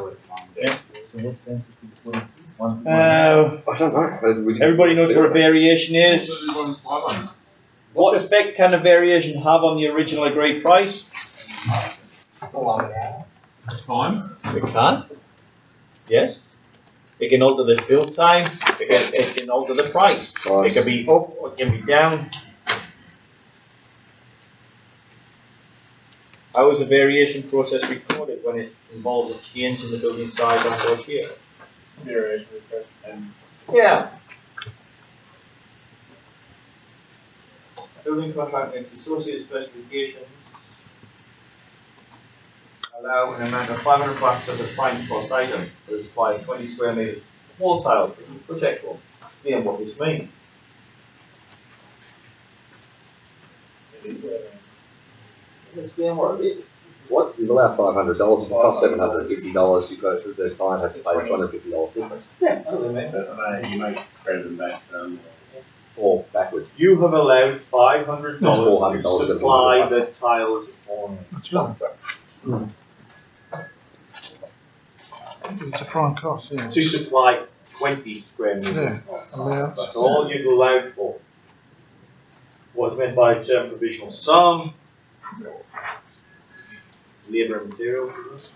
I don't know. Everybody knows what a variation is. What effect can a variation have on the original agreed price? Time? It can. Yes. It can alter the build time. It can alter the price. It can be up or it can be down. How is the variation process recorded when it involves a change in the building size and or shape? Variation request and yeah. Building contract makes associated specifications allow an amount of 500 bucks as a prime cost item for the supply of 20 square meters of wall tiles for each project wall. Explain what this means. Explain what it is. What? You've allowed $500, it costs $750, you go through, the client has to pay $250 difference. Yeah, I don't know. You make credit and back, Or backwards. You have allowed $500 $400 to supply the tiles on. That's right. It's a prime cost, yeah. To supply 20 square meters. Yeah. Allowed. That's all you've allowed for. What's meant by the term provisional sum Labour and materials.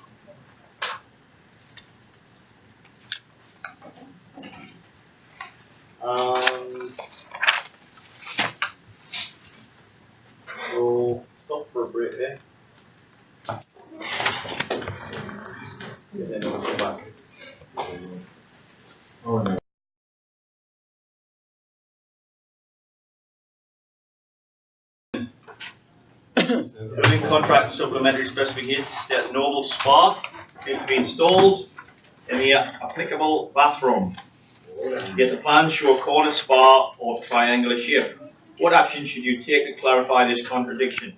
So stop for a break there. And then we'll go back. Oh, no. Building contract supplementary specifications that normal spa is to be installed in the applicable bathroom. Yet the plans show a corner spa or triangular shape. What action should you take to clarify this contradiction?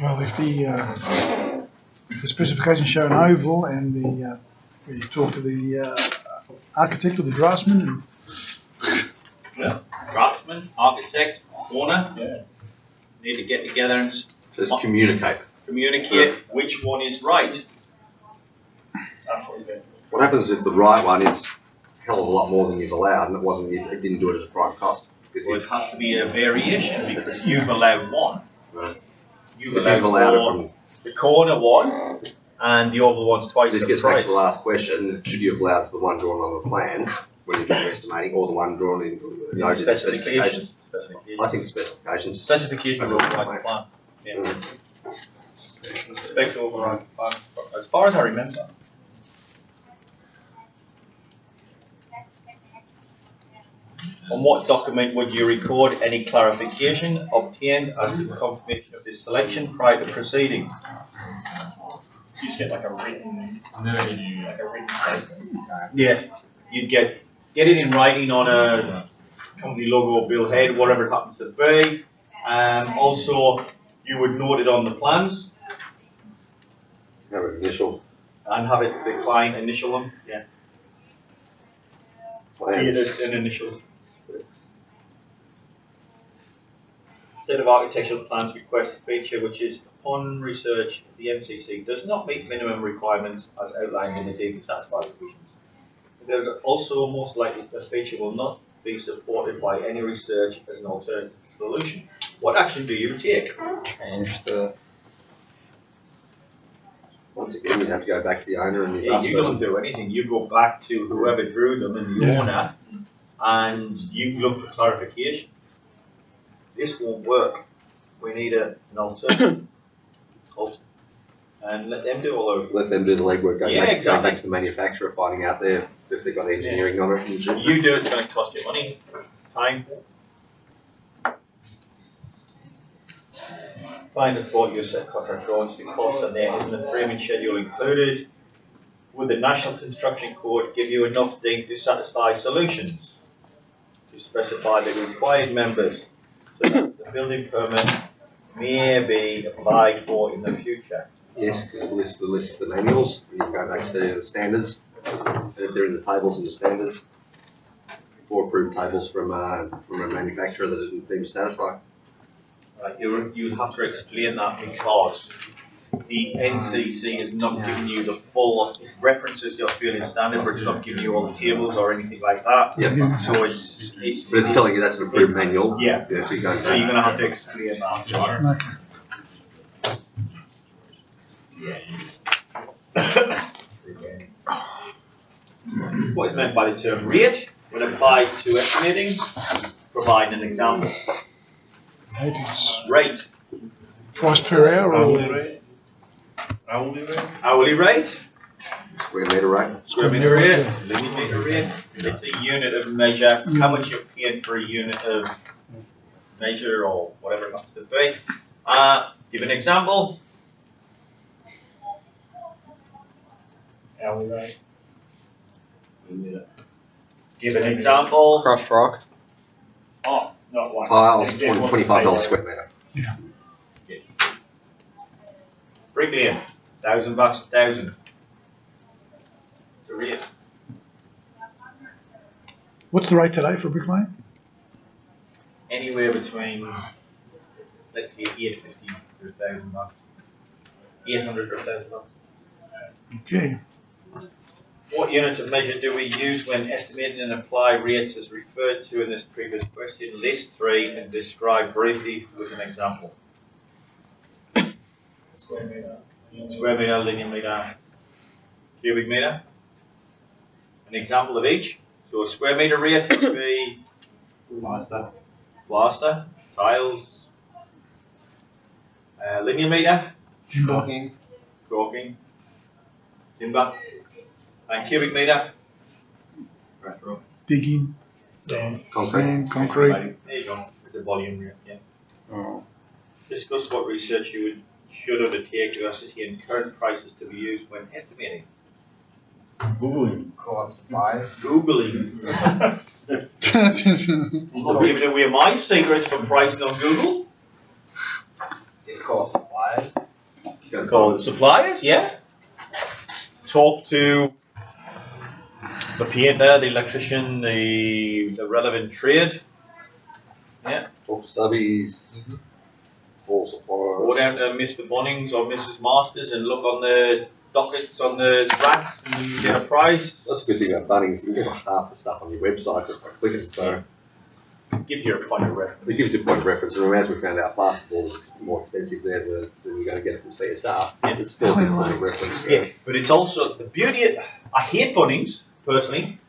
Well, if the specifications show an oval and you talk to the architect or the draftsman, Yeah. Draftsman, architect, owner, need to get together and Says communicate. communicate which one is right. What happens if the right one is a hell of a lot more than you've allowed and it didn't do it as a prime cost? Because Well, it has to be a variation because you've allowed one. Right. You've But you've allowed it for from, the corner one and the other one's twice this the gets back price. to the last question, should you have allowed for the one drawn on the plan when you're doing estimating or the one drawn in noted in specifications? Specifications. I think specifications. Specification will override the plan. Yeah. Spec override the plan, as far as I remember. On what document would you record any clarification obtained as to the confirmation of this selection prior to proceeding? You just get like a written, statement. Yeah, you'd get it in writing on a company logo, bill head, whatever it happens to be. Also, you would note it on the plans Have an initial and have it the client initial them. Yeah, plans. an initial. Set of architectural plans request a feature which is, upon research, the MCC does not meet minimum requirements as outlined in the data satisfied provisions. There is also most likely the feature will not be supported by any research as an alternative solution. What action do you take? Change the. Once again, you have to go back to the owner and Yeah, you don't do anything. You go back to whoever drew them and the owner, and you look for clarification. This won't work. We need an alternative. And let them do all over. let them do the legwork, Yeah, go exactly. back to the manufacturer, finding out there if they've got the engineering on it and shit. You do it, it's going to cost you money, time. Find a fault you set contract drawings to cost and there isn't a framing schedule included. Would the National Construction Code give you enough data to satisfy solutions? To specify the required members so that the building permit may be applied for in the future. Yes, because it lists the manuals, and you can go back to the standards, and if they're in the tables and the standards, or approved tables from a manufacturer that isn't deemed to satisfy. Right, you have to explain that because the NCC is not giving you the full references the Australian standard, but it's not giving you all the tables or anything like that. Yeah. So it's But it's telling you that's an approved manual. Yeah. Yeah, so you go. So you're going to have to explain that. What is meant by the term rate when applied to estimating? Provide an example. Rate. price per hour or Hourly rate? Hourly rate? Hourly rate. Square metre rate. Square metre rate. Linear metre rate. It's a unit of measure. How much you're paying for a unit of measure or whatever it happens to be. Give an example. Hourly rate. Give an example. Crushed rock. Oh, not one. Tiles, Example of $25 the square metre. Bricklayer. $1,000, 1,000. It's a rate. what's the rate today for a bricklayer? Anywhere between, let's say, $850 to $1,000. $800 or $1,000. Okay. What units of measure do we use when estimating and apply rates as referred to in this previous question? List 3 and describe briefly with an example. Square meter. Square meter, linear meter, cubic meter. An example of each. So a square meter rate would be plaster, tiles, linear meter, Talking. caulking, timber, and cubic meter. Digging, Sand. Concrete. sand, concrete. There you go. It's a volume rate. Yeah. Oh. Discuss what research you should undertake to ascertain current prices to be used when estimating. Googling. Call up supplies. Googling. I'm giving away my secrets for pricing on Google. Just call up supplies. Call the suppliers, yeah. Talk to the painter, the electrician, the relevant trade. Yeah. Talk to stubbies. All suppliers. Go down to Mr. Bunnings or Mrs. Masters and look on the dockets on the racks and get a price. That's a good thing about Bunnings. You can get half the stuff on your website just by clicking. So Gives you a point of reference. it gives you a point of reference. And as we found out, plasterboard is more expensive there than you're going to get it from CSR. It's still a good point of reference. So. Yeah, but it's also the beauty. I hate Bunnings personally,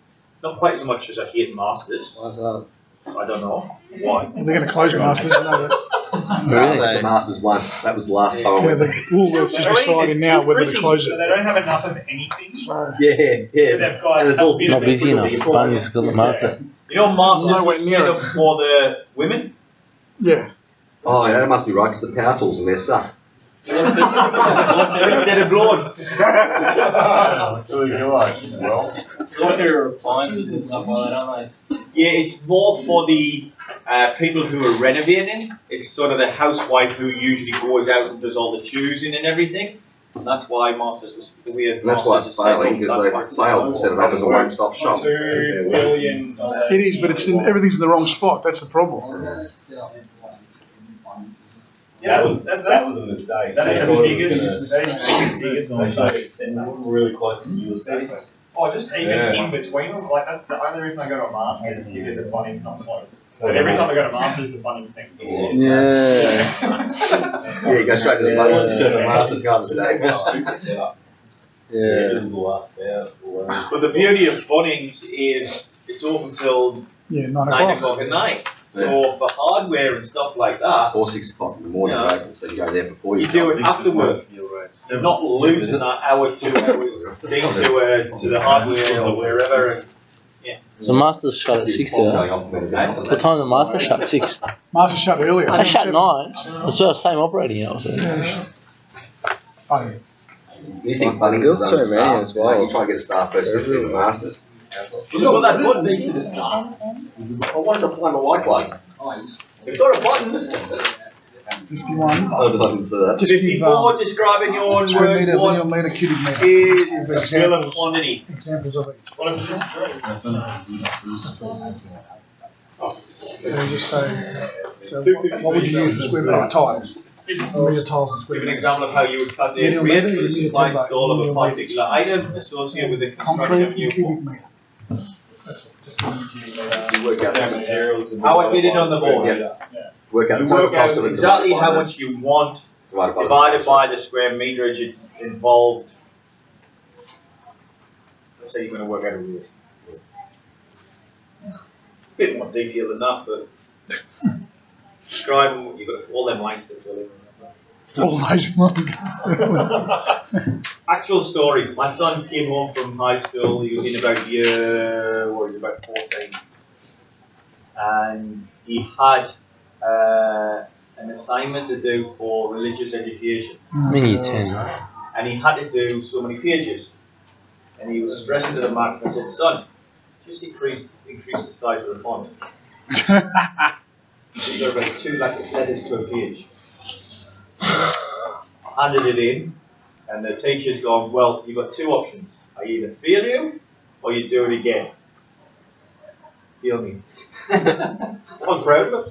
not quite as much as I hate Masters. Why's that? I don't know why. They're going to close Masters, you know that. Really? The Masters once. That was the last time. Where the Woolworths is deciding now whether to close So it. they don't have enough of anything. So, Yeah, yeah. They've got And it's all Not busy enough. Bunnings got the market. You know, Masters Nowhere was near set it. up for the women. yeah. Oh, yeah, that must be right because the power tools and their suck. Instead of blood. Look at their appliances and stuff like that, aren't Yeah, it's more for the people who are renovating. It's sort of the housewife who usually goes out and does all the choosing and everything. And that's why Masters was the way And that's why it's Masters is set up. failing because That's they why- failed to set it up as a one-stop shop. $2 billion. It is, but it's in, everything's in the wrong spot. That's the problem. That was a mistake. That ain't They thought the it was biggest. gonna- That ain't the biggest They showed it really close to US states. Oh, just even Yeah. in between them. Like that's the only reason I go to a Masters is because the Bunnings not close. But every time I go to Masters, the Bunnings next door. Yeah. Yeah, you go straight to the money Yeah. instead of the Masters Garden today. Yeah. Yeah. It was the last out. But the beauty of Bunnings is it's open till Yeah, 9 9 o'clock. o'clock at night. So for hardware and stuff like that, Or 6 o'clock in the morning, Yeah. open, so you go there before you you do it after work. You're not losing that hour, 2 hours thing to the hardware or wherever. And So Masters shut at 6 there. What time the Master shut? 6. Masters shut earlier. They shut 9. It's the same operating hours. Yeah. Oh, You think Fuck, Bunnings there's is so many understaffed, as well. like, you try and get a staff person to do the Masters. look at that button. Speak to the staff. I wanted to find a white light. You've got a button. 51. I didn't see that. Just give 54 describing your own square words. metre, linear What metre, cubic metre. is a bill of quantity? Examples of it. What if So you just say, so what would you use for square metre? Tiles. Metre tiles and square Give an metre. example of how you would calculate Linear rate metre, for the linear supply timber, install of a linear particular item associated with the construction Concrete of a new and cubic home. metre. That's all. Just give me You work out the materials. How I did it on the board. Yeah. Work out You the total work cost of out it. exactly how much you want divided by the square meterage it's involved. Let's say you're going to work out a rate. Bit more detailed than that, but describe what you've got all them lines to fill in. all those ones. Actual story. My son came home from high school. He was in about about 14, and he had an assignment to do for religious education, Mini 10. and he had to do so many pages, and he was stressing to the max. And I said, "Son, just increase the size of the font." So you got about 2 letters per page. I handed it in, and the teacher's gone, "Well, you've got 2 options. I either fail you, or you do it again." Fail me. I was proud of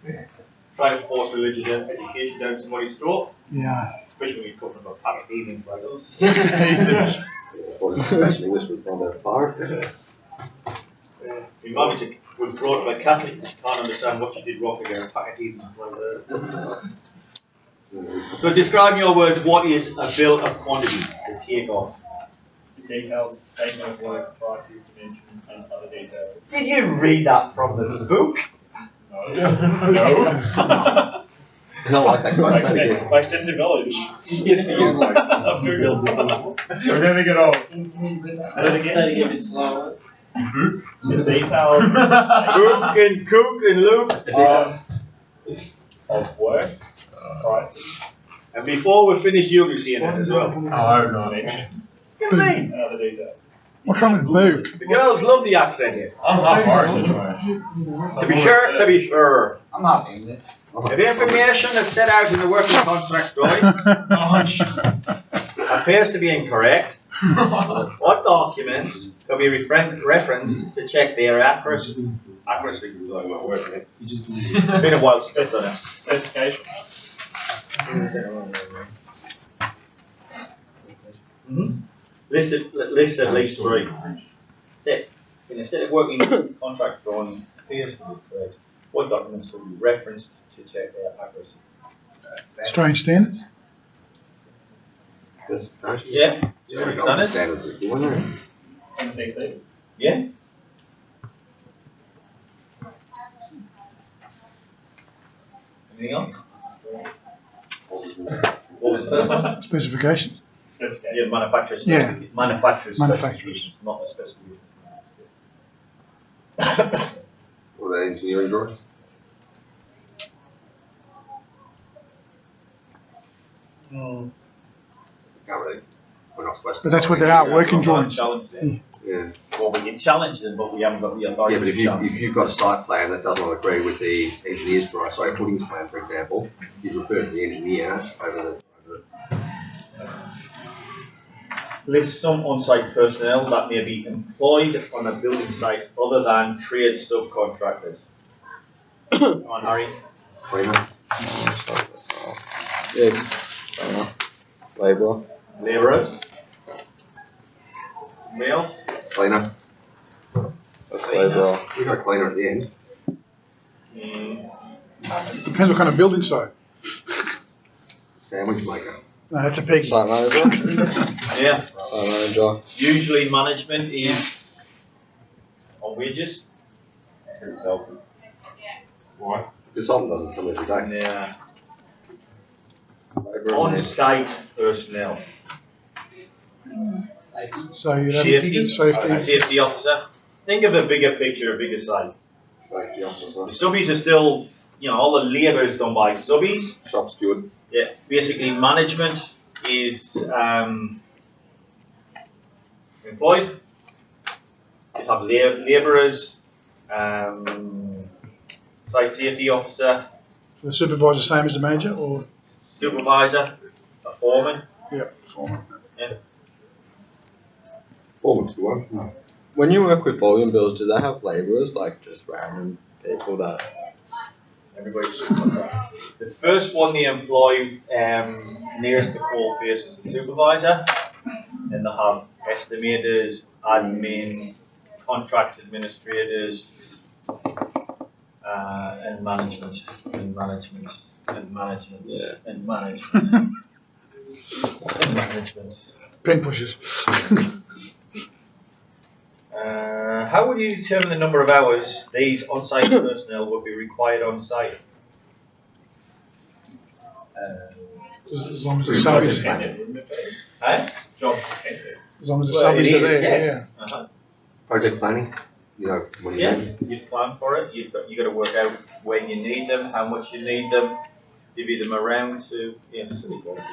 it. Trying to force religious education down somebody's throat, Yeah. especially when you come from a pack of heathens like us. what is Spanish English was from the fire. My mum was brought by Catholic, she can't understand what she did wrong again, a pack of heathens like that. So describe in your words, what is a bill of quantity to take off? Detailed statement of work, prices, dimensions, and other details. Did you read that from the book? No. No. I don't like that quite My again. extensive knowledge. Yes, for you, Mike. Of Google. We're never get old. Say it again. The detailed Book and cook and look. of work, prices, And before we finish, you'll be seeing it as well. dimensions, What do you mean? and other details. What's wrong with Luke? The girls love the accent. I'm half Irish anyway. To be sure. I'm not English. If the information that's set out in the working contract drawings appears to be incorrect, what documents can be referenced to check their accuracy? Accuracy is like my word, isn't it? It's been a while since I've done it. Specification. List at least three. Instead of working contract drawing appears to be correct, what documents will be referenced to check their accuracy? Strange standards. Yeah. Yeah, Done it? standards if you want to. MCC. Yeah. Anything else? What was the first one? Specifications. Specification. Yeah, manufacturer's Yeah. specifications. Manufacturer's Manufacturers. specifications, not the specifications. What about engineering drawings? Can't really. We're not supposed to. But that's what they are, working We're not drawings. challenged them. Yeah. Well, we can challenge them, but we haven't got the authority. Yeah, but to challenge if you've got a site plan that does not agree with the engineer's drawing, sorry, footings plan, for example, you refer to the engineer over the. List some on-site personnel that may be employed on a building site other than trade subcontractors. Come on, Harry. Cleaner. Yeah. Labourer. Labourers. Anybody else? Cleaner. That's labourer. We got a cleaner at the end. Depends what kind of building site. Sandwich maker. No, that's a piggy. Site manager. Yeah. Site manager. Usually management is on wages. Consultant. Why? Consultant doesn't come every day. Yeah. Labourer and On-site personnel. So you have Safety. a A safety. safety officer. Think of a bigger picture, a bigger site. safety officer. The stubbies are still, all the labour is done by stubbies. Shop steward. Yeah, basically management is employed. You have labourers, site safety officer, The supervisor same as the manager, or supervisor, a foreman. yeah, foreman. Foreman's good one. No. When you work with volume bills, do they have labourers, like just random people that? Everybody's subcontract. The first one they employ nearest the coal face is the supervisor. Then they have estimators, admin, contracts administrators, and management, and management, and management, Yeah. and management, and management. Pen pushers. How would you determine the number of hours these on-site personnel would be required on site? As long as the subbies, Dependent, wouldn't it be? Eh? Job dependent. as long as the Well, it subbies are is, there, yes. yeah. Uh-huh. Project planning. You know, when you Yeah, you plan for it. You got to work out when you need them, how much you need them, divvy them around to. Silly question.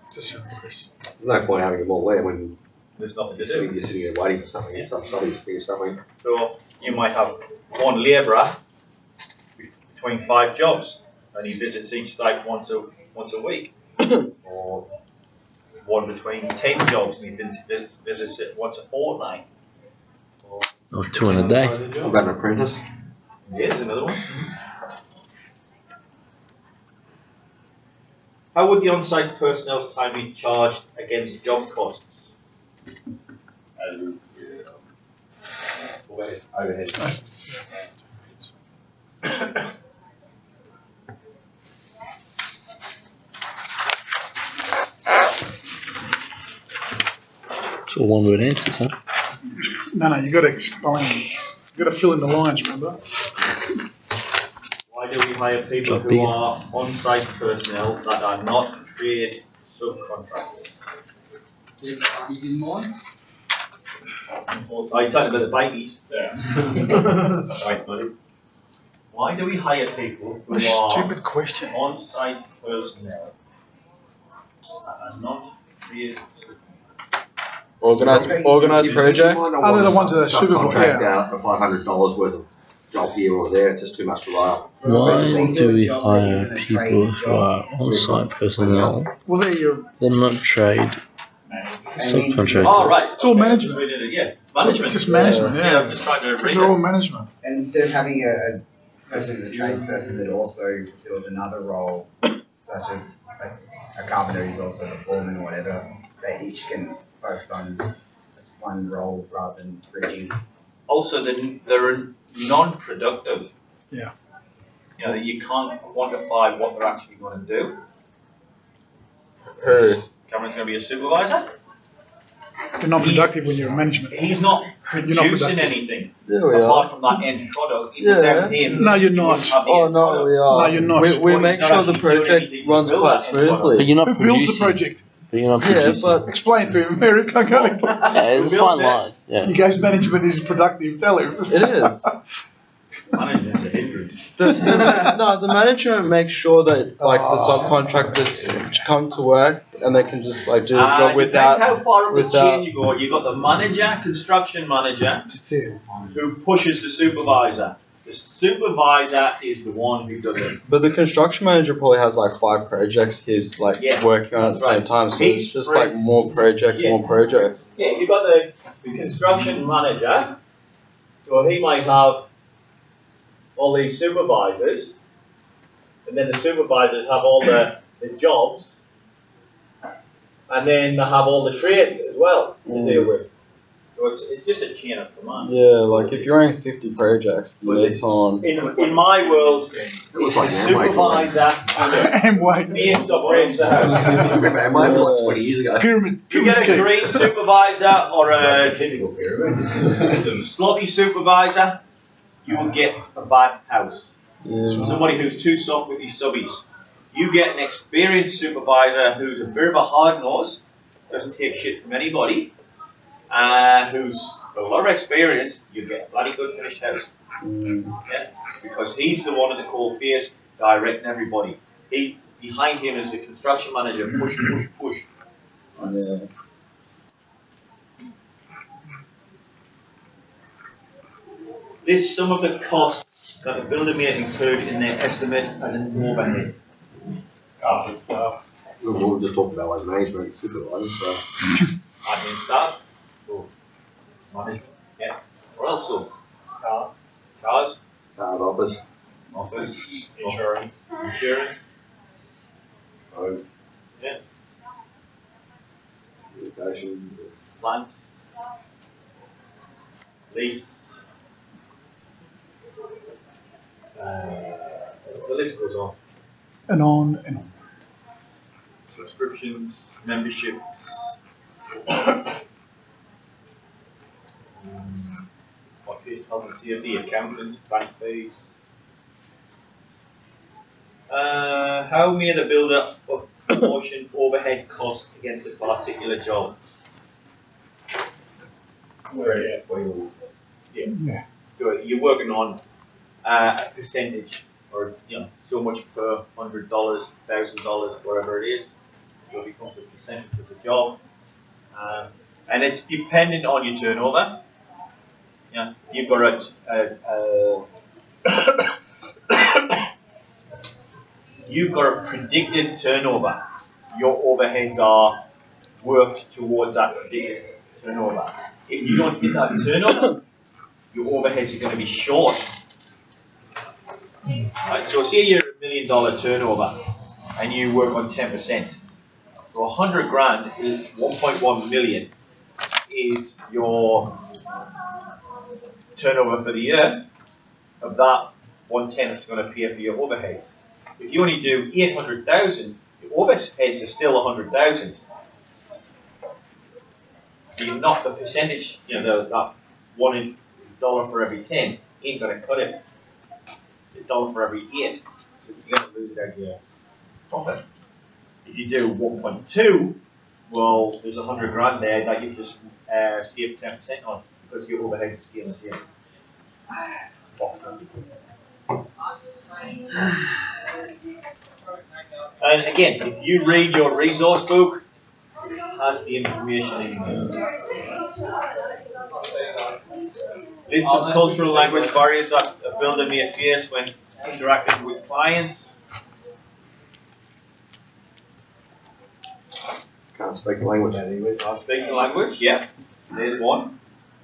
It's a simple question. there's no point having them all there when There's nothing to you're do. sitting there waiting for something. Yeah. Somebody's doing something. So you might have one labourer between 5 jobs, and he visits each site once a week, or one between 10 jobs, and he visits it once a fortnight. Or 2 in a day. What about an apprentice? Here's another one. How would the on-site personnel's time be charged against job costs? and overheads. It's all one word answers, huh? No, you got to explain. You got to fill in the lines. Remember? Why do we hire people Job who bigger. are on-site personnel that are not trade subcontractors? You didn't mind? Also, I talked about the bikies. Waste money. Why do we hire people who What a are stupid question. on-site personnel that are not trade Organize project. Other the ones that are subcontract yeah. out for $500 worth of job here or there. It's just too much to rely on. Why do we hire people who are on-site personnel? Well, there you. They're not trade subcontractors. Oh, right. It's all management. Yeah, management. It's just management. Yeah, Yeah. I'm just trying to read They're all it. management. And instead of having a person who's a trained person that also fulfills another role, such as a carpenter who's also the foreman or whatever, they each can focus on just one role rather than bridging. Also, they're non-productive. Yeah. You know, you can't quantify what they're actually going to do. Who? Cameron's going to be a supervisor. You're not productive when you're in management. He's not You're not producing productive. anything There we are. apart from that end product. It's Yeah. without him. No, you're he not. wouldn't have the Oh end no, product. we are. No, you're not. We Well, make he's not sure the actually doing project anything to runs build quite that end product. But smoothly. you're not Who builds the producing. project? But you're not Yeah, producing. but Explain to him, Eric. I got it. Yeah, it's a Who fine builds it? line. Yeah. He goes, management is productive. Tell him. it is. Management's a hindrance. The management makes sure that like the subcontractors come to work and they can just like do the job Depends without. how far up the without- chain you go. You've got the manager, construction manager, Yeah. who pushes the supervisor. The supervisor is the one who does it. But the construction manager probably has like 5 projects he's like Yeah, working on at the that's same right. time, so He's it's just like spread- more projects, Yeah. more projects. Yeah, you've got the construction manager, so he might have all these supervisors, and then the supervisors have all the jobs, and then they have all the trades as well to deal with. So it's just a chain of command. Yeah, like if you're running 50 projects, you need someone. In my world, It the looks like Amway. supervisor And wait. means operates the house. Remember Amway like 20 years ago? Pyramid. You Pyramid get a scheme. green supervisor or a Typical pyramid. sloppy supervisor, you will get a bad house. Yeah. Somebody who's too soft with his subbies. You get an experienced supervisor who's a bit of a hard nose, doesn't take shit from anybody, who's got a lot of experience, you get a bloody good finished house. Yeah? Because he's the one in the cold face directing everybody. Behind him is the construction manager, push, push, push. Yeah. List some of the costs that a builder may include in their estimate as an overhead. After stuff. We'll just talk about like management, supervisors. So. Admin staff, so management, yeah. What else? So cars, Office. office, Insurance. insurance, So, yeah, Communication. plant, lease. The list goes on. And on and on. Subscriptions, memberships. Health and safety, accountant, bank fees. How may the builder apportion overhead costs against a particular job? that's where you Yeah. So you're working on a percentage, or so much per $100, $1,000, whatever it is. So it becomes a percentage of the job, and it's dependent on your turnover. Yeah, you've got you've got a predicted turnover. Your overheads are worked towards that predicted turnover. If you don't hit that turnover, your overheads are going to be short. Right, so say you're $1 million turnover and you work on 10%. So 100 grand is 1.1 million. is your turnover for the year. Of that, 1/10 is going to pay for your overheads. If you only do 800,000, your overheads are still 100,000. So you knock the percentage, that $1 for every 10 ain't going to cut it. It's $1 for every 8, so you're going to lose it out of your profit. If you do 1.2, well, there's 100 grand there that you've just saved 10% on because your overheads are staying the same. And again, if you read your resource book, it has the information in there. List some cultural language barriers that a builder may face when interacting with clients. Can't speak the language. Can't speak the language, yeah. There's one.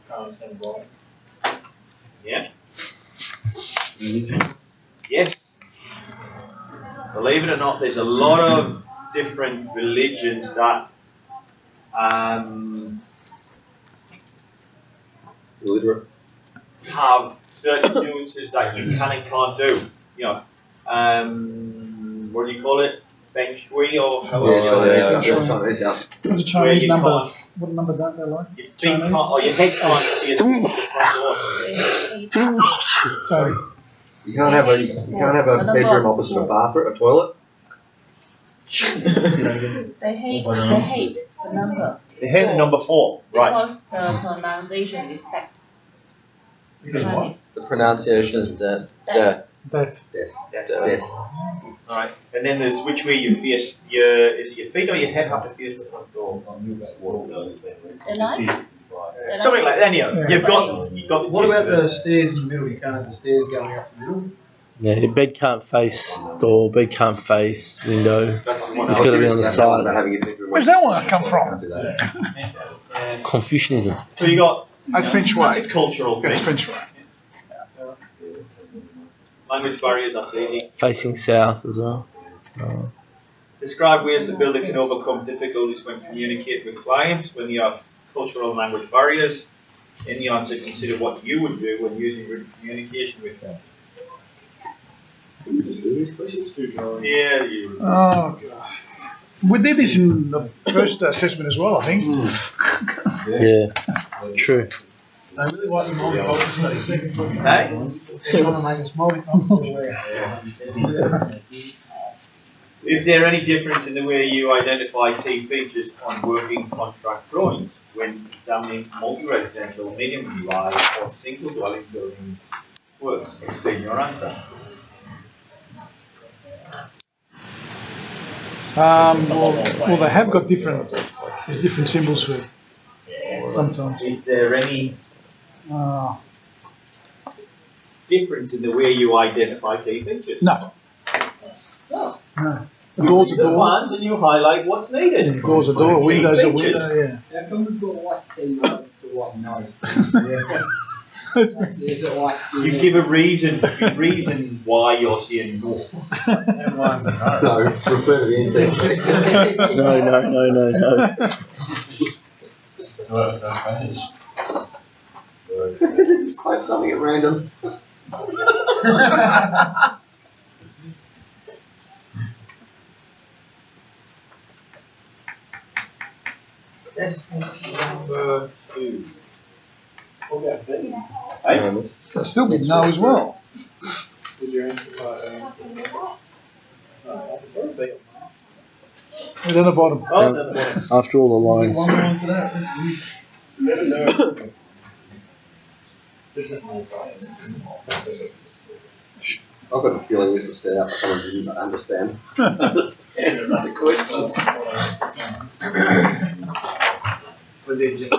Can't understand why. Yeah. Yes. Believe it or not, there's a lot of different religions that Illiterate. have certain nuances that you can and can't do. What do you call it? Feng Shui or Chinese house. There's a where Chinese you number. can't, What number don't they like? your feet can't, or your head can't see as much across Sorry. You can't have a bedroom opposite a bathroom, a toilet. They hate the number. the head of number 4, right? Because the pronunciation is that. Because what? Chinese. The pronunciation is dead. That. That. Death. Alright. And then there's which way you face is it your feet or your head have to face the front door? The knife? Something like that, anyhow. Yeah. You've got the What gist about of it. the stairs in the middle? You can't have the stairs going up the middle? Yeah, your bed can't face door, bed can't face window. That's the one It's I got to was be on the About side. having your bedroom. Where's that one come from? Can't do that. Confucianism. So you got At Finch that's a Way. cultural That's thing. Finch Way. Language barriers, that's easy. Facing south as well. Describe ways the builder can overcome difficulties when communicating with clients when you have cultural and language barriers. In the answer, consider what you would do when using written communication with them. Can we just do these questions? Yeah, you. Oh, gosh. We did this in the first assessment as well, I think. Yeah, true. They really like the multicultural study. Second one. Hey? They're trying to make us multicultural. Is there any difference in the way you identify key features on working contract drawings when examining multi-residential, medium-rise, or single-dwelling buildings works? Explain your answer. Well, they have got there's different symbols for it sometimes. Is there any Uh, difference in the way you identify key features? no. No. The door's a The door. ones and you highlight what's needed. The door's a door. A Key window's a features. window, yeah. How come we've got white T next to white no? Is it like You give a reason why you're saying no. No, refer to the insect. No. Just quote something at random. Assessment number 2. Hey? I still didn't know as well. Is your answer Right on the bottom. Oh, no, no. After all the lines. One line for that. That's good. I've got a feeling this was set out for someone who didn't understand. The question. Was it just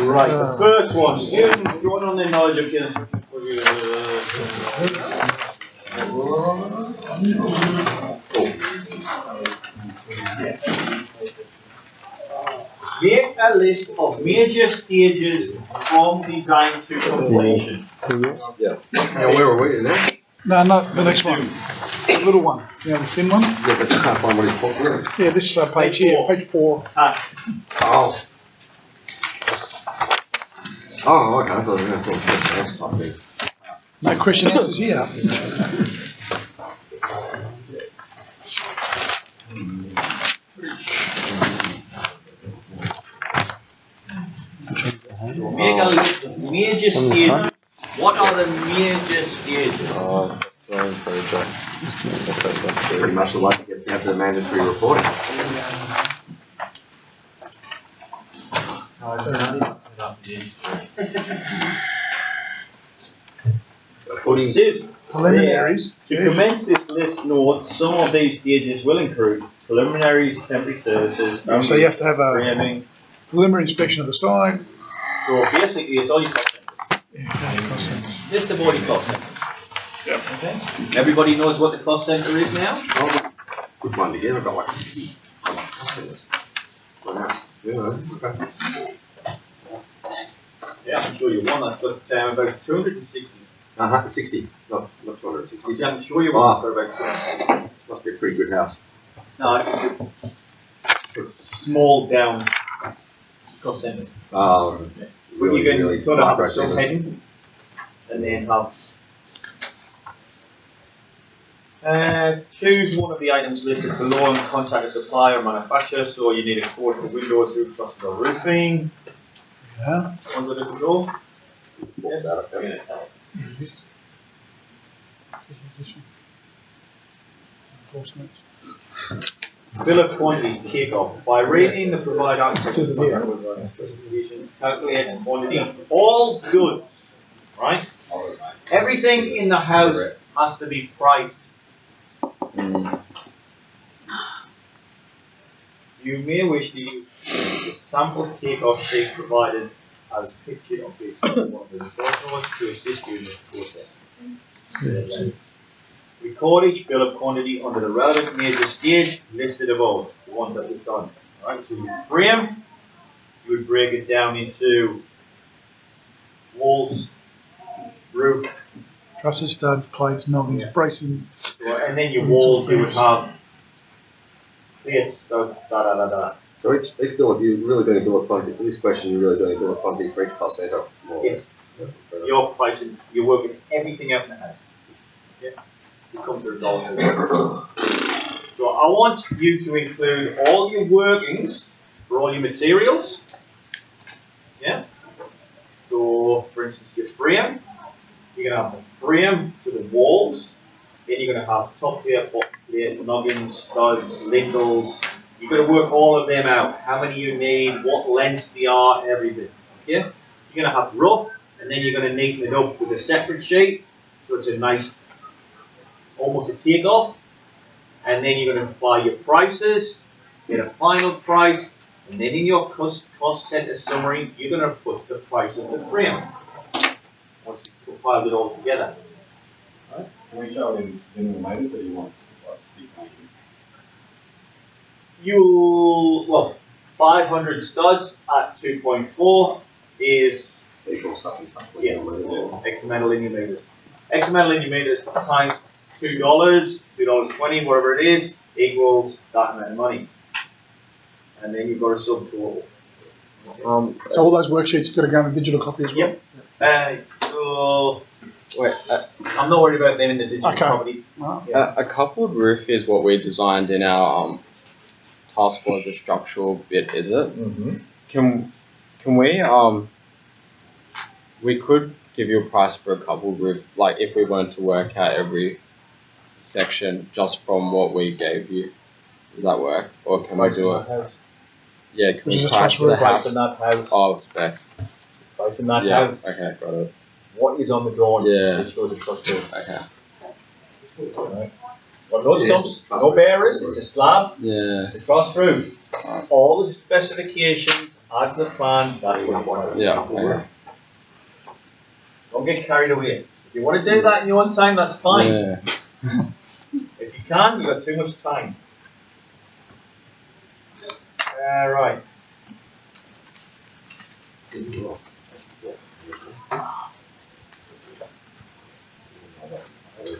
Right, the first one. Student drawing on their knowledge of Guinness. Make a list of major stages from design to completion. Yeah. Now, where were we in there? No, the next one. The little one, the thin one. Yeah, but you can't find what he's talking about. Yeah, this page here, page 4. Oh. Oh, okay. I thought you were going to talk about type thing. No question answers here. Major stages. What are the major stages? Drawing project. Assessment. Pretty much the one that gets down to the mandatory reporting. It says Preliminaries. to commence this list, note some of these stages will include preliminaries, temporary services, So you have to have a framing. preliminary inspection of the site. So basically, it's all your cost centers. Yeah, cost centers. Just the body cost centers. Yep. Okay. Everybody knows what the cost center is now. Oh, good one again. I've got like 60. Wow. Yeah, okay. Yeah, I'm sure you one. I've got about 260. 60. Not 260. You see, I'm sure you one. I've got about 260. Must be a pretty good house. No, it's just a small down cost centers. Oh, Yeah. But you can sort of have a subheading and then have. Choose one of the items listed below and contact a supplier or manufacturer. So you need a quote for windows, roof trusses, or roofing. Yeah. Ones that are below. Yes. Bill of quantities take off. By rating the provide access Says it here. specifications, calculate and quantity. All goods, right? Everything in the house has to be priced. You may wish to use the sample takeoff sheet provided as pictured on page 1 of the report notes to assist you in this process. Record each bill of quantity under the relevant major stage listed above, the ones that we've done. Alright, so you frame, you would break it down into walls, roof, Trusses, studs, plates, noggins, bracing. and then your walls you would have plates, studs, da. So each bill, you're really doing a bill of quantity. For this question, you're really doing a bill of quantity for each cost center. Yes. You're pricing, you're working everything out in the house. Okay? You come to a dollar. So I want you to include all your workings for all your materials. Yeah? So, for instance, your frame, you're going to have the frame to the walls, then you're going to have top plate, bottom plate, noggins, studs, lintels. You've got to work all of them out. How many you need, what lengths they are, everything. Okay? You're going to have rough, and then you're going to neaten it up with a separate sheet, so it's a nice, almost a takeoff. And then you're going to apply your prices, get a final price, and then in your cost center summary, you're going to put the price of the frame. Once you've compiled it all together. Right? Can we show in millimeters, or you want like stick meters? Well, 500 studs at 2.4 is Visual stuff and stuff. X amount of linear meters. X amount of linear meters times $2, $2.20, whatever it is, equals that amount of money. And then you've got a subtotal. So all those worksheets got to go in a digital copy as well? Yep. So Wait, I'm not worried about them in the digital Okay. copy. a coupled roof is what we designed in our task force, the structural bit, is it? Mm-hmm. Can we could give you a price for a coupled roof, like if we wanted to work out every section just from what we gave you. Does that work? Or can we do it? Yeah, can we This is a price trust the Price house? in that house. Oh, specs. Price in that Yeah, house. okay, got it. What is on the drawing? Yeah. It shows a truss roof. Okay. Right. Well, no stumps, no bearers, it's a slab, Yeah. it's a truss roof. Alright. All the specifications as the plan, that's what you want. Yeah, okay. Don't get carried away. If you want to do that in your own time, that's fine. Yeah. If you can, you've got too much time. Right.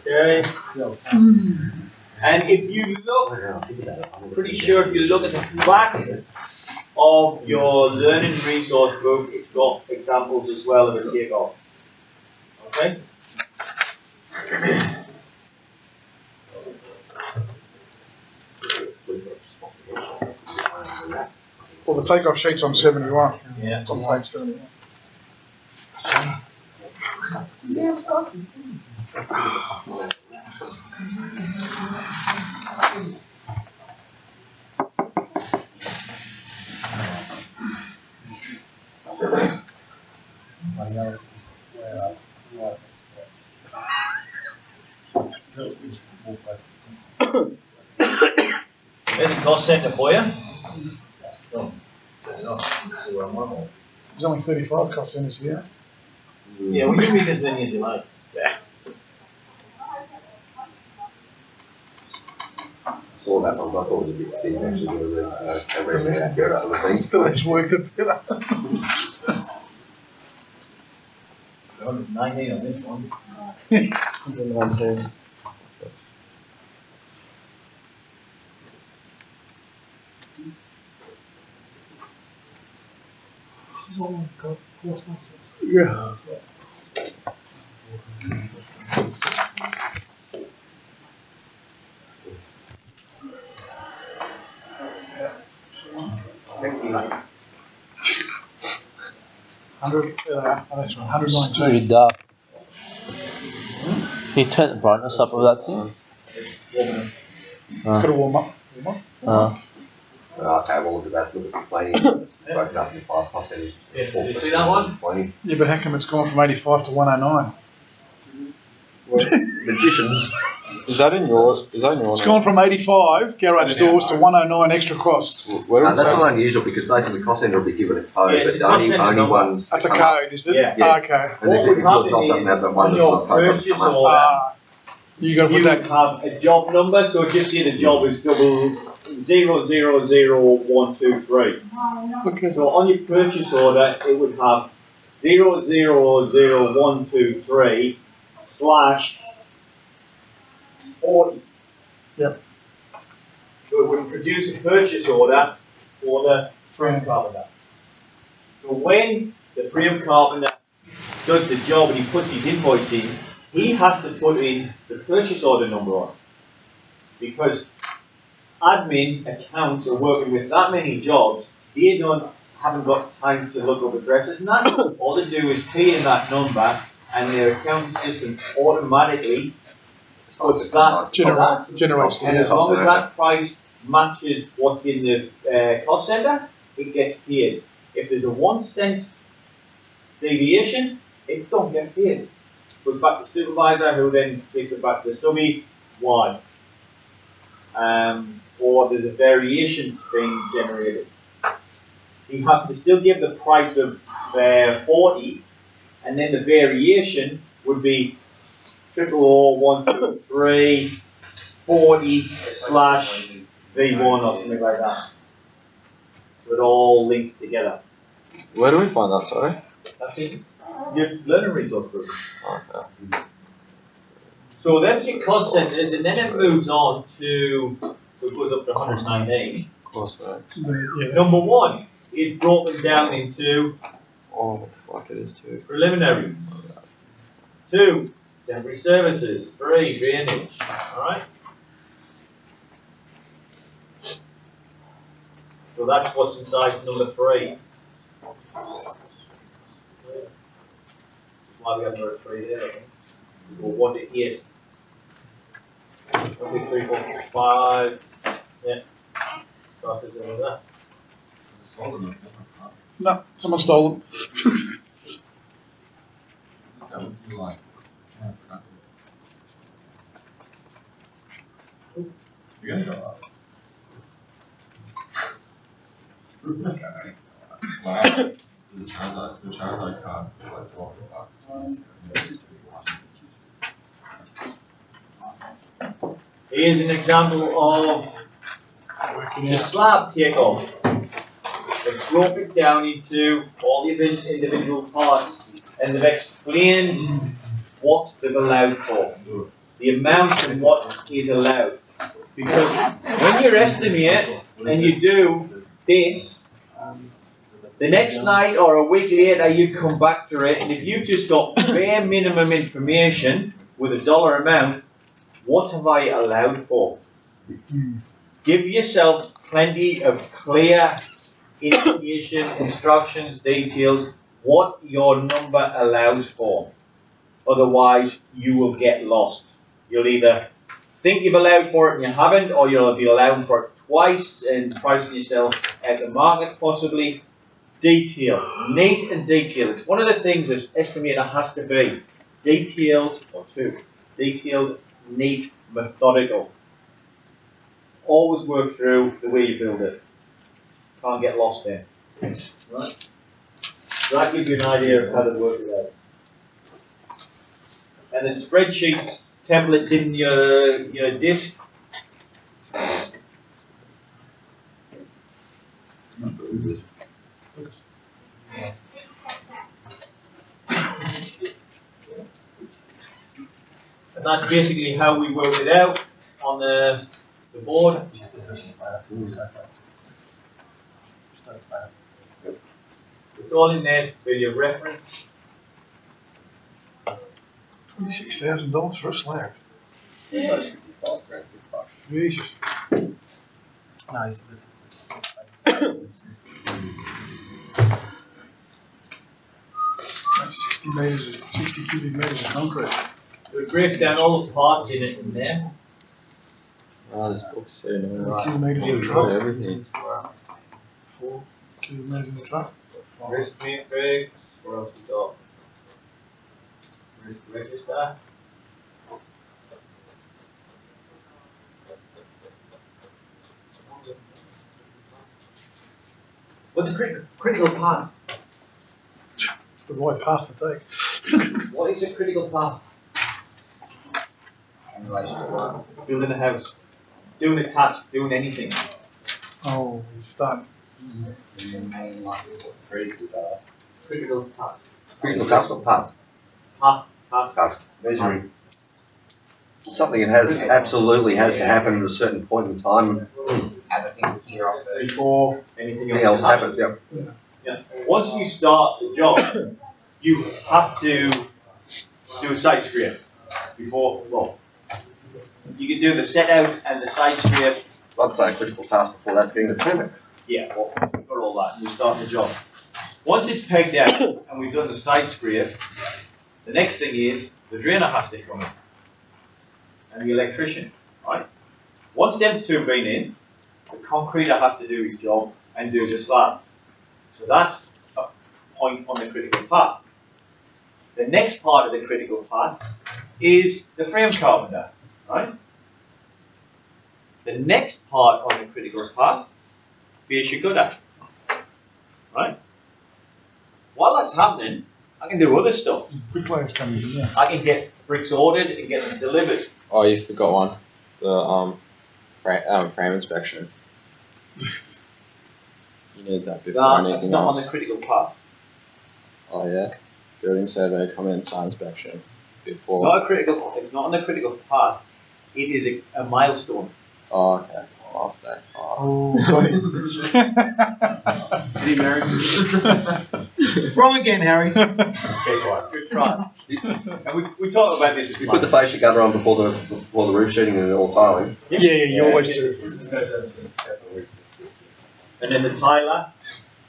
Okay. And if you look, pretty sure if you look at the back of your learning resource book, it's got examples as well of a takeoff. Okay? Well, the takeoff sheet's on 71. Yeah. It's on page 71. There's a cost centre for you. There's only 35 cost centres here. Yeah, we can read as many as you like. Saw that one, but I thought it was a bit thin actually. Everything accurate out of the thing. Let's work it better. 119 on this one. 119. Yeah. That's 119. Too dark. Can you turn the brightness up of that thing? It's got to warm up. Okay, well look at that, look at the planning, broken up into 5 cost centers. Yeah, did you see that one? Planning. Yeah, but how come it's gone from 85 to 109? Magicians. Is that in yours? Is that in yours? It's gone from 85 garage doors to 109 extra cost. Where That's not unusual because basically the cost center will be given a code, Yeah, but it's a the cost only center number. ones. That's a code, is it? Yeah. Yeah. Okay. And What if would your job happen doesn't have is, that one, on that's your not code, purchase come up. order, You got to put you that. have a job number, so just say the job is double 000123. Okay. So on your purchase order, it would have 000123 slash 40. Yep. So it would produce a purchase order for the frame carpenter. So when the frame carpenter does the job and he puts his invoice in, he has to put in the purchase order number on. Because admin accounts are working with that many jobs, they haven't got time to look up addresses and that. All they do is key in that number and their accounting system automatically puts that. Generates And as long as that price matches what's in the cost center, it gets paid. If there's a 1 cent deviation, it don't get paid. Goes back to the supervisor, who then takes it back to the stubby. Why? Or there's a variation being generated. He has to still give the price of 40, and then the variation would be 000123 40 slash V1 or something like that. So it all links together. Where do we find that, sorry? That's it. Your learning resource group. Okay. So that's your cost centers, and then it moves on to, so it goes up to 119. Of course, right. Number 1 is broken down into Oh, what the fuck it is too. preliminaries. 2, temporary services. 3, drainage. Alright? So that's what's inside number 3. Why we have number 3 there, I think. Or 1 to 8. 1, 2, 3, 4, 5. Yeah. Process over that. No, someone stole them. You're gonna go up. Wow. The Charizard card is like $400. Here's an example of the slab takeoff. They've broken it down into all the individual parts and they've explained what they've allowed for. The the amount and what is allowed. Because when you estimate and you do this, the next night or a week later you come back to it, and if you've just got bare minimum information with a dollar amount, what have I allowed for? Give yourself plenty of clear information, instructions, details, what your number allows for. Otherwise, you will get lost. You'll either think you've allowed for it and you haven't, or you'll be allowing for it twice and pricing yourself at the market possibly. Detail, neat and detailed. It's one of the things that estimator has to be. Detailed, neat, methodical. Always work through the way you build it. Can't get lost there. Right? So that gives you an idea of how to work it out. And the spreadsheet templates in your disk. And that's basically how we work it out on the board. It's all in there for your reference. $26,000 for a slab. Jesus. Nice. That's 60 metres, 60 cubic metres of concrete. We break down all the parts in it in there. Oh, this book's so nice. 40 metres in the truck. Everything. 4 cubic metres in the truck. Risk matrix. What else we got? Risk register. What's a critical path? It's the right path to take. What is a critical path? In relation to what? Building a house, doing a task, doing anything. Oh, you start. Critical task. Critical task or path? Task. Task. Measuring. Something that absolutely has to happen at a certain point in time. Other things gear off the. Before anything Anything else happens, yeah. Yeah. Once you start the job, you have to do a site scrape before. Well, you can do the set out and the site scrape. I'd say a critical task before that's getting the permit. Yeah, well, we've got all that, and we start the job. Once it's pegged out and we've done the site scrape, the next thing is the drainer has to come in and the electrician, right? Once them two have been in, the concreter has to do his job and do the slab. So that's a point on the critical path. The next part of the critical path is the frame carpenter, right? The next part on the critical path is your gutter, right? While that's happening, I can do other stuff. Bricklayers coming in, yeah. I can get bricks ordered and get them delivered. Oh, you forgot one. The frame inspection. You need that before That's anything not else. on the critical path. Oh yeah. Building survey, come in, site inspection It's before. not a critical. It's not on the critical path. It is a milestone. Oh, okay. Milestone. Oh. Oh, Tony. Did he marry? Wrong again, Harry. Good try. And we talked about this. You put the fascia gutter on before the roof sheeting and all tiling. Yeah, you always do. And then the tiler,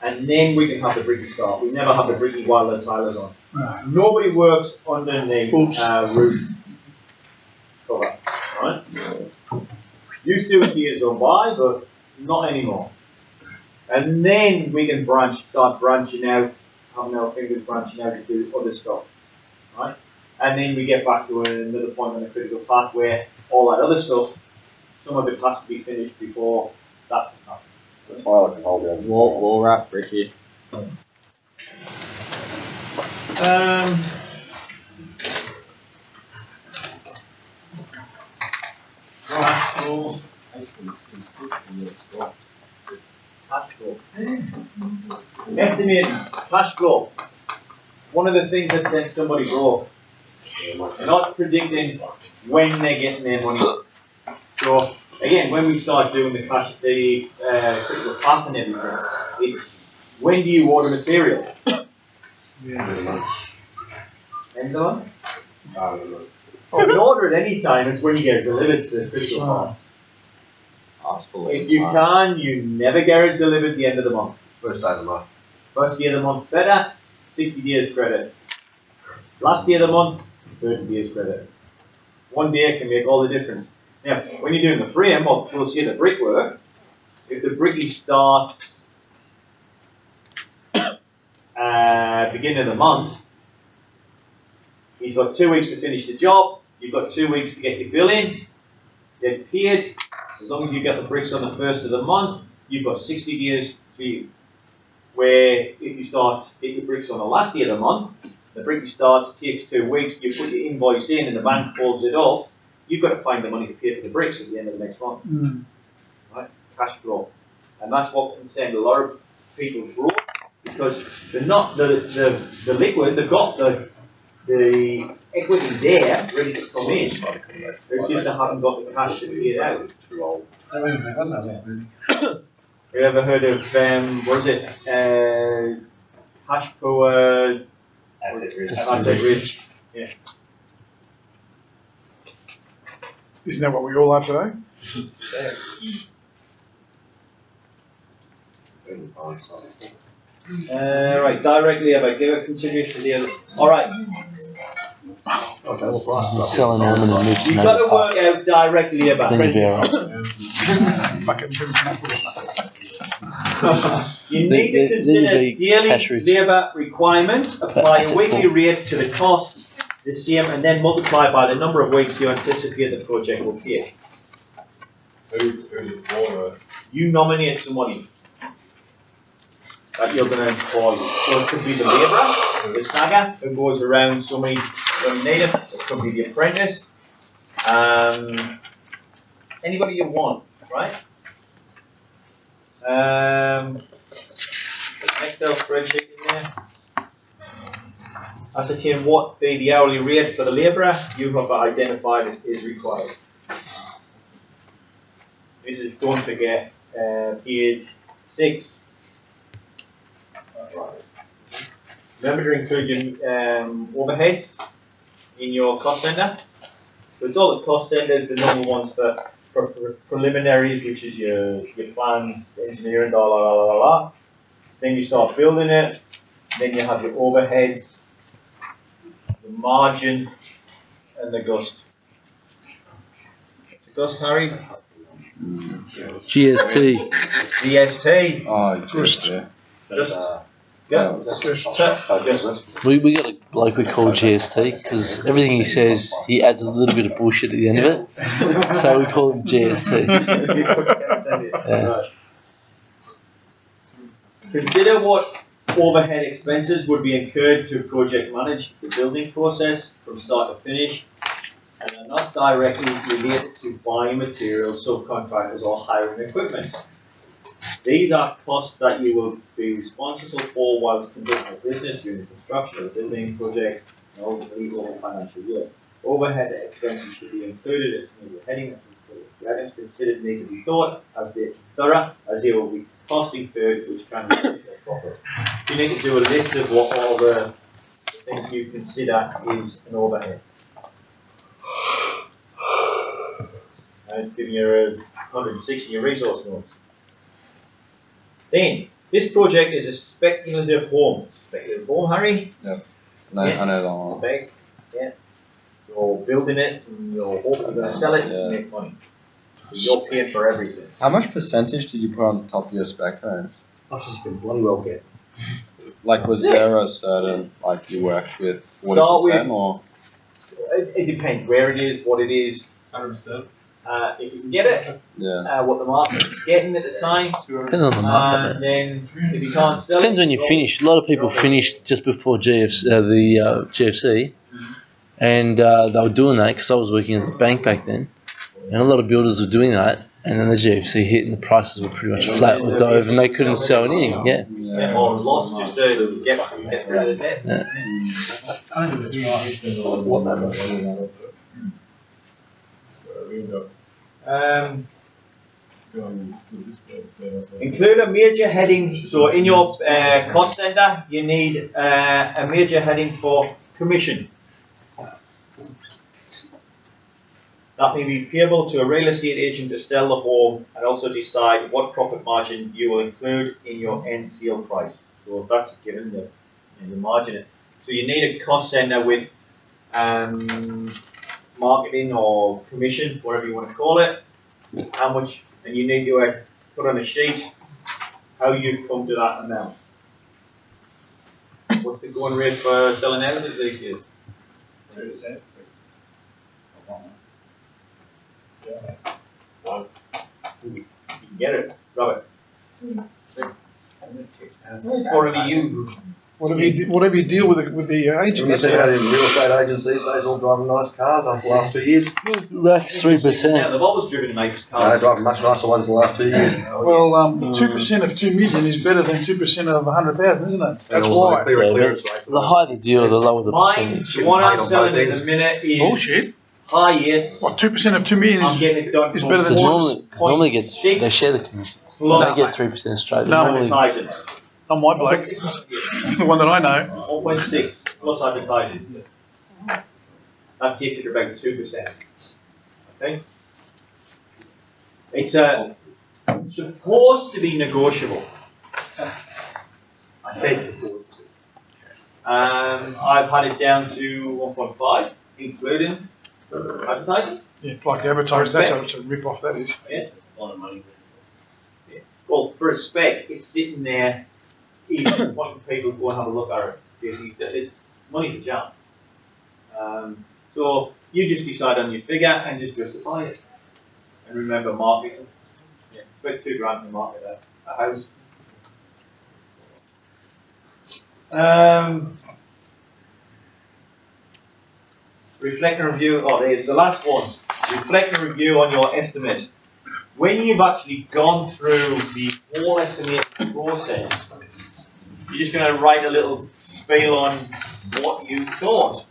and then we can have the bricky start. We never have the bricky while the tiler's on. No. Nobody works underneath roof cover, right? Used to in years gone by, but not anymore. And then we can start branching out, having our fingers branching out to do other stuff, right? And then we get back to another point on the critical path where all that other stuff, some of it has to be finished before that can happen. The tile can hold it. Wall wrap, bricky. Cash flow. Estimating cash flow. One of the things that said somebody broke. They're not predicting when they're getting their money. So again, when we start doing the critical path and everything, it's when do you order material? Yeah. End of the month? Oh, you can order at any time, it's when you get it delivered to the critical path. Ask for If you can, you never get it delivered at the end of the month. First day of the month. First day of the month better, 60 days credit. Last day of the month, 30 days credit. 1 day can make all the difference. Now, when you're doing the frame, or we'll see the brickwork, if the brickie starts beginning of the month, he's got 2 weeks to finish the job, you've got 2 weeks to get your bill in, get paid. As long as you get the bricks on the first of the month, you've got 60 days to you. Where if you start get your bricks on the last day of the month, the brickie starts, takes 2 weeks, you put your invoice in and the bank folds it up, you've got to find the money to pay for the bricks at the end of the next month. Right? Cash flow. And that's what can send a lot of people broke because they're not the liquid, they've got the equity there ready to come in. It's just they haven't got the cash to pay it out. You ever heard of what is it? Hash power asset rich. Yeah. Isn't that what we all are today? Right, directly if I give a consideration to the other. Alright. Okay, well, price. Selling them and then move to You've got to work out directly about Then you'd be alright. You need to consider daily labour requirements, apply a weekly rate to the costs, the same, and then multiply by the number of weeks you anticipate the project will take. You nominate somebody that you're going to employ. So it could be the labourer, the snagger, who goes around somebody young native, it could be the apprentice, anybody you want, right? Excel spreadsheet in there. Ascertain what be the hourly rate for the labourer you have identified is required. This is don't forget page 6. Remember to include your overheads in your cost centre. So it's all the cost centres, the normal ones for preliminaries, which is your plans, the engineering, Then you start building it. Then you have your overheads, the margin, and the gust. The gust, Harry? GST. GST. Oh, GST. We got a bloke we call GST because everything he says, he adds a little bit of bullshit at the end of it. So we call him GST. Yeah. Consider what overhead expenses would be incurred to project manage the building process from start to finish and are not directly related to buying materials, subcontractors or hiring equipment. These are costs that you will be responsible for whilst conducting a business during the construction of the building project and over the legal and financial year. Overhead expenses should be included as maybe a heading. The items considered need to be thorough as they will be cost incurred which can be profit. You need to do a list of what all the things you consider is an overhead. And it's giving you a 160 resource notes. Then, this project is a speculative home. Speculative home, Harry? Yep. No, yeah. I know that one. Spec, yeah. You're building it and you're hoping you're going to sell it and make money. So you're paying for everything. How much percentage did you put on top of your spec homes? I just can bloody well get. Like, was there a certain, like, you worked with 40% or? It depends where it is, what it is. 100%. If you can get it, what the market's getting at the time. Depends on the market. And then if you can't sell Depends it, when you finish. A lot of people finished just before GFC, and they were doing that because I was working at the bank back then, and a lot of builders were doing that. And then the GFC hit and the prices were pretty much flat or dove and they couldn't sell anything, yeah. Or lost just to get through the debt. Yeah. I think it's right. What number? Include a major heading. So in your cost center, you need a major heading for commission. That may be payable to a real estate agent to sell the home and also decide what profit margin you will include in your end sale price. So if that's given the margin. So you need a cost center with marketing or commission, whatever you want to call it. How much, and you need to put on a sheet how you come to that amount. What's the going rate for selling houses these days? 3%. You can get it, Robert. It's already you. Whatever you deal with the agent. You see that in real estate agents these days, all driving nice cars after the last 2 years. Max 3%. Yeah, they've always driven nice No, cars. driving much nicer ones in the last 2 years. Well, 2% of 2 million is better than 2% of 100,000, isn't it? That's why. The higher the deal, the lower the Mine, percentage. the one I'm selling at the minute is Bullshit. higher. What, 2% of 2 million I'm is getting it done is for better than Because normally they share the commission. They don't get 3% straight. No. Normally, advertising. not my bloke, the one that I know. 1.6 plus advertising. That takes it to about 2%. Okay? It's supposed to be negotiable. I said supposed to. I've had it down to 1.5, including advertising. Yeah, it's like the advertising, that's a rip off, that is. Yes. A lot of money. Yeah. Well, for a spec, it's sitting there. Even wanting people to go and have a look at it. It's money to jump. So you just decide on your figure and just justify it. And remember marketing. Yeah, about £2,000 to market a house. Reflect and review. Oh, the last one. Reflect and review on your estimate. When you've actually gone through the whole estimation process, you're just going to write a little spiel on what you thought.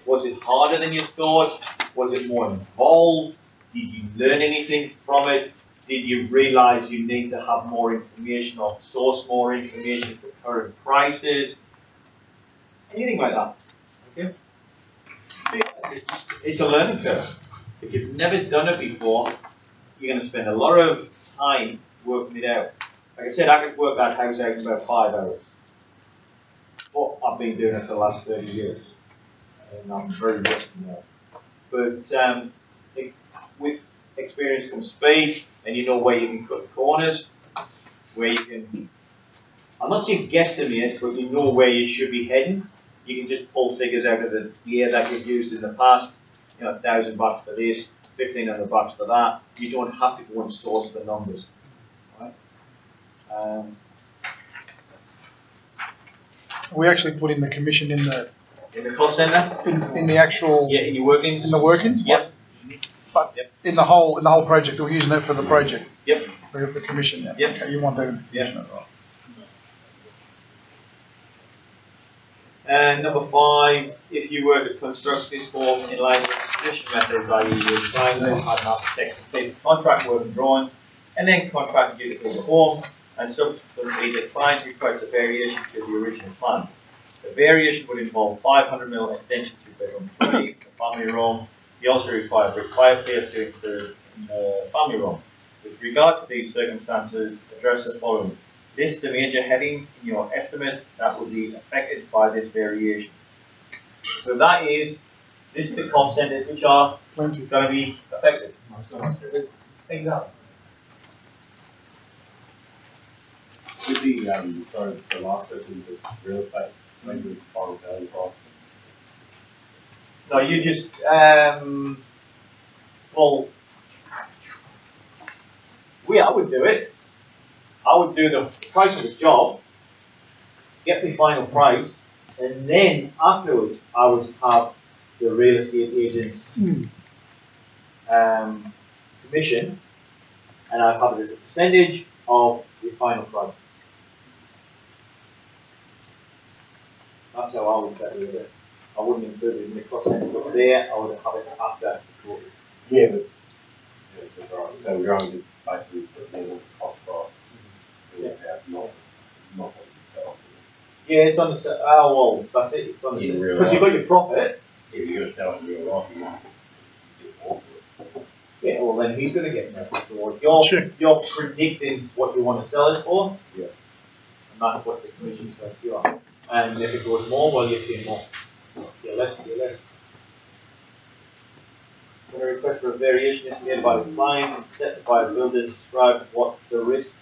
Was it harder than you thought? Was it more involved? Did you learn anything from it? Did you realize you need to have more information or source more information for current prices? Anything like that. Okay? It's a learning curve. If you've never done it before, you're going to spend a lot of time working it out. Like I said, I could work that house out in about 5 hours. But I've been doing it for the last 30 years. And I'm very rusty now. But with experience comes speed, and you know where you can cut the corners, where you can, I'm not saying guesstimate, but you know where you should be heading. You can just pull figures out of the air that you've used in the past. You know, $1,000 for this, $1,500 for that. You don't have to go and source the numbers. Right? We actually put in the commission in the cost center? In the actual. Yeah, in your workings? In the workings? Yep. But in the whole project, we're using that for the project. Yep. The commission, yeah. Yep. Okay, you want that in the commission as well. And number 5, if you were to construct this form in line with the traditional methods, i.e. you design it, had an architect complete the contract work and drawing, and then contract you to build the home, and subsequently the client requests a variation to the original plan. The variation would involve 500mm extension to bedroom 3, the family room. You also require a brick fireplace to include in the family room. With regard to these circumstances, address the following. List the major headings in your estimate that will be affected by this variation. So this is the cost centers which are going to be affected. Exactly. With the last question, the real estate, when does final selling price? No, you just, I would do it. I would do the price of the job, get the final price, and then afterwards I would have the real estate agent commission, and I'd have it as a percentage of your final price. That's how I would settle it. I wouldn't include it in the cost centers up there, I would have it after the quarter. Yeah, but, yeah, that's all right. So we're only just basically putting in the cost price. So we have not what you sell. Yeah, it's on the, oh, well, that's it, it's on the, In real because you've got life. your profit. If you're gonna sell it in real life, you might get more for it. Yeah, well then he's gonna get more for it. You're predicting what you want to sell it for. Yeah. And that's what the commission's going to do. And if it goes more, well, you pay more. Yeah, less, yeah, less. When a request for a variation is made by the client, accepted by the builder, describe what the risks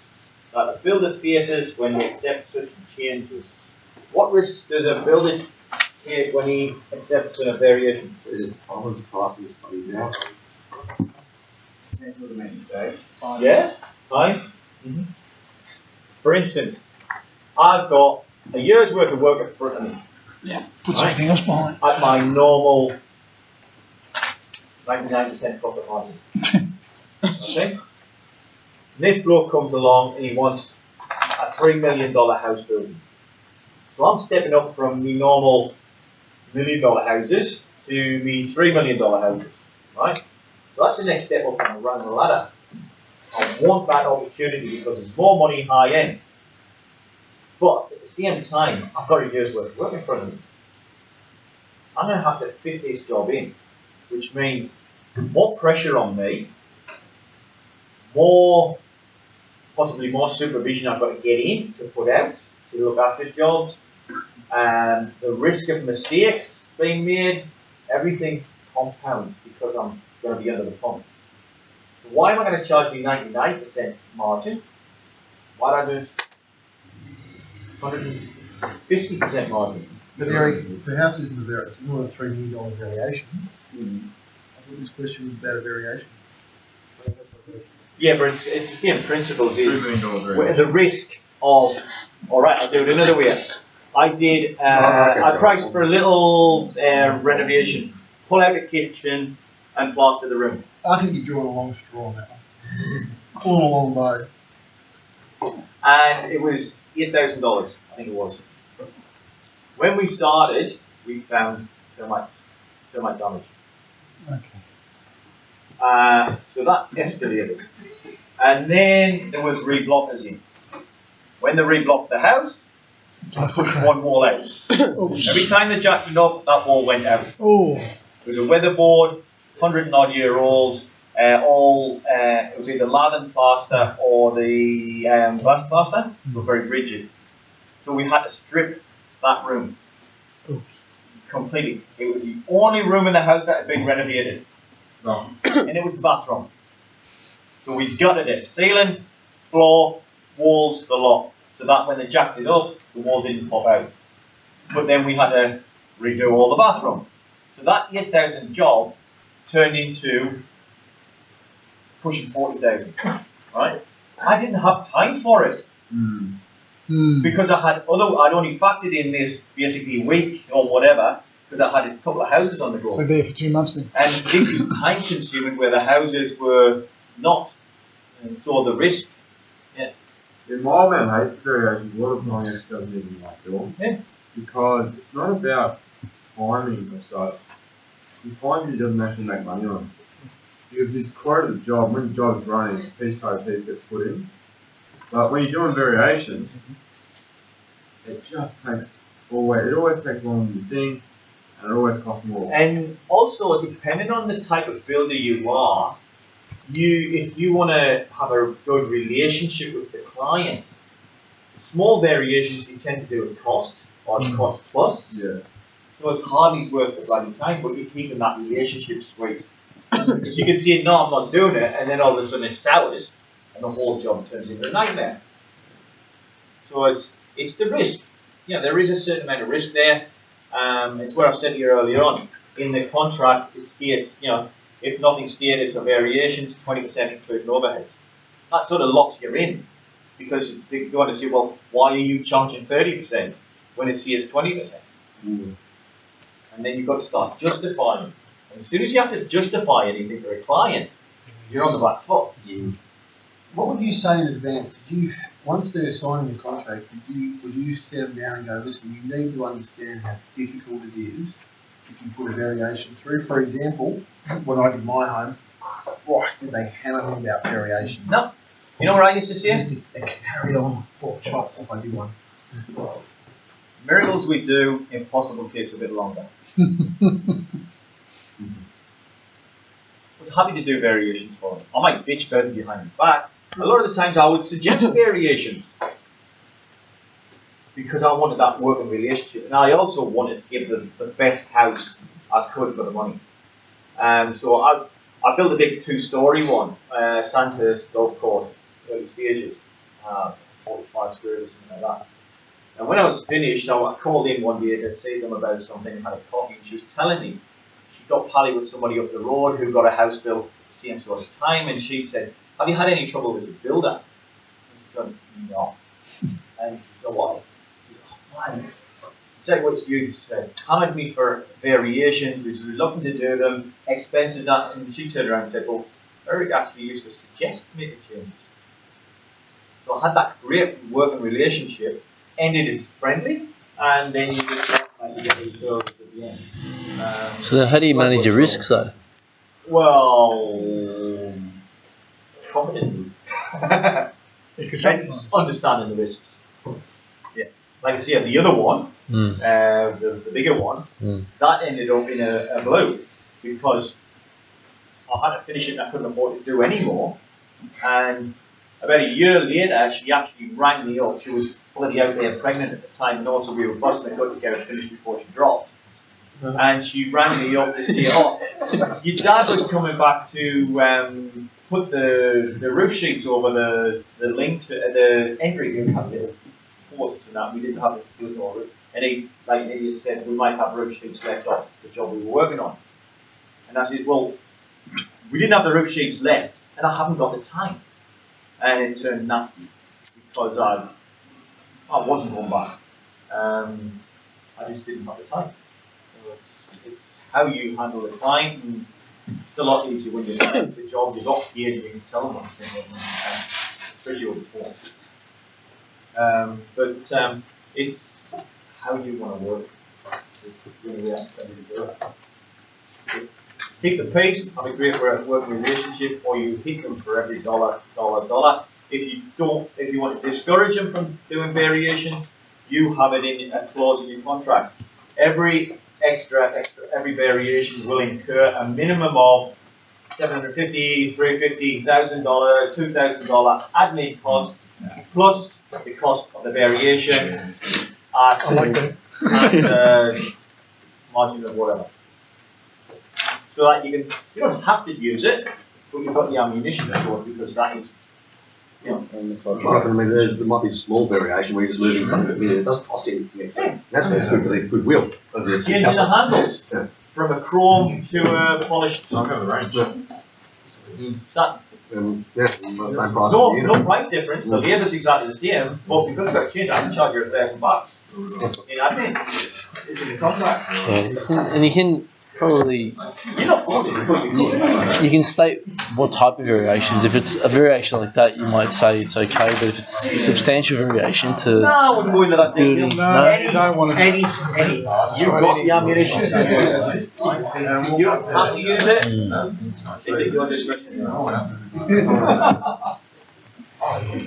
that a builder faces when they accept such changes. What risks does a builder take when he accepts a variation? I was passing this funny now. Potential to make mistakes. Yeah, fine. For instance, I've got a year's worth of work in front of me. Yeah. Puts everything else behind. At my normal 99% profit margin. Okay? This bloke comes along and he wants a $3 million house building. So I'm stepping up from the normal $1 million houses to the $3 million houses, right? So that's the next step up around the ladder. I want that opportunity because there's more money high end. But at the same time, I've got a year's worth of work in front of me. I'm going to have to fit this job in, which means more pressure on me, possibly more supervision I've got to get in to put out to look after jobs, and the risk of mistakes being made, everything compounds because I'm going to be under the pump. So why am I going to charge me 99% margin? Why don't I do 150% margin? The house isn't a variation, it's not a $3 million variation. I thought this question was about a variation. Yeah, but it's the same principles. Is $3 million where the risk of, alright, I'll do it another way. I did, I priced for a little renovation, pull out the kitchen and plaster the room. I think you're drawing a long straw now. Pulling a long bow. And it was $8,000, I think it was. When we started, we found termite damage. Okay. So that escalated. And then there was reblockers in. When they reblocked the house, pushed one wall out. Every time they jacked it up, that wall went out. Oh. It was a weatherboard, 100-odd-year-old, it was either lath plaster or the glass plaster. They were very rigid. So we had to strip that room completely. It was the only room in the house that had been renovated. And it was the bathroom. So we gutted it. Ceiling, floor, walls, the lot. So that when they jacked it up, the wall didn't pop out. But then we had to redo all the bathroom. So that 8,000 job turned into pushing 40,000. Right? I didn't have time for it. Because I'd only factored in this basically a week or whatever, because I had a couple of houses on the go. So there for 2 months then. And this was time consuming where the houses were not. And so the risk. Yeah. In my man hates variations, a lot of my ex doesn't even like doing. Yeah. Because it's not about timing or such. You find he doesn't actually make money on it. Because he's quoted the job, when the job's running, piece by piece gets put in. But when you're doing variations, it just takes it always takes longer than you think, and it always costs more. And also, depending on the type of builder you are, if you want to have a good relationship with the client, small variations you tend to do at cost or cost plus. Yeah. So it's hardly worth the bloody time, but you're keeping that relationship sweet. Because you can see, no, I'm not doing it, and then all of a sudden it sours, and the whole job turns into a nightmare. So it's the risk. Yeah, there is a certain amount of risk there. It's what I've said to you earlier on. In the contract, it states, if nothing stated for variations, 20% including overheads. That sort of locks you in, because they want to say, well, why are you charging 30% when it says 20%? And then you've got to start justifying. And as soon as you have to justify anything to a client, you're on the back foot. What would you say in advance? Did you, once they're signing the contract, would you sit them down and go, listen, you need to understand how difficult it is if you put a variation through? For example, when I did my home, Christ, did they hammer me about variation? No. You know what I used to say? They carried on pork chops if I did one. Miracles we do, impossible takes a bit longer. I was happy to do variations for them. I might bitch about them behind the back. A lot of the times I would suggest variations because I wanted that working relationship, and I also wanted to give them the best house I could for the money. So I built a big 2-story one, Sandhurst Golf Course, early stages, 45 squares or something like that. And when I was finished, I called in one day to see them about something and had a coffee, and she was telling me she got pally with somebody up the road who got a house built the same sort of time, and she said, have you had any trouble with the builder? And she's gone, no. And she said, why? She said, oh man, exactly what you just said. Hammered me for variations, was reluctant to do them, expensive that, and she turned around and said, well, Eric actually used to suggest making changes. So I had that great working relationship, ended it friendly, and then you just like, you get these girls at the end. So then how do you manage your risks though? Well, competently. It's understanding the risks. Yeah. Like I say, the other one, the bigger one, that ended up in a blow because I had to finish it and I couldn't afford to do any more. And about a year later, she actually rang me up. She was bloody out there pregnant at the time, and also we were busting a gut to get her finished before she dropped. And she rang me up to say, oh, your dad was coming back to put the roof sheets over the link to the entry. We had little posts and that. We didn't have there was no roof. And he, like an idiot, said, we might have roof sheets left off the job we were working on. And I said, well, we didn't have the roof sheets left, and I haven't got the time. And it turned nasty because I wasn't going back. I just didn't have the time. It's how you handle the client, and it's a lot easier when you get the job, you've got here and you can tell them what's going on, especially over the phone. But it's how you want to work. It's the only way I'm going to do it. Keep the pace, have a great working relationship, or you hit them for every dollar. If you want to discourage them from doing variations, you have it in a clause in your contract. Every variation will incur a minimum of $750, $350, $1,000, $2,000 admin cost, plus the cost of the variation at margin of whatever. So that you don't have to use it, but you've got the ammunition for it because that is, you know. I mean, there might be a small variation where you're just moving something that it doesn't cost you anything. That's what's good for the goodwill. Changing the handles from a chrome to a polished. I've got the range. That, same price. no price difference. The labour's exactly the same, but because it's got to change, I can charge you $1,000 in admin. It's in the contract. Yeah. And you can probably You're not forced to, but you could. you can state what type of variations. If it's a variation like that, you might say it's okay. But if it's a substantial variation to No, I wouldn't go into that detail. No, you don't want to. Any. You've got the ammunition. You don't have to use it. It's at your discretion.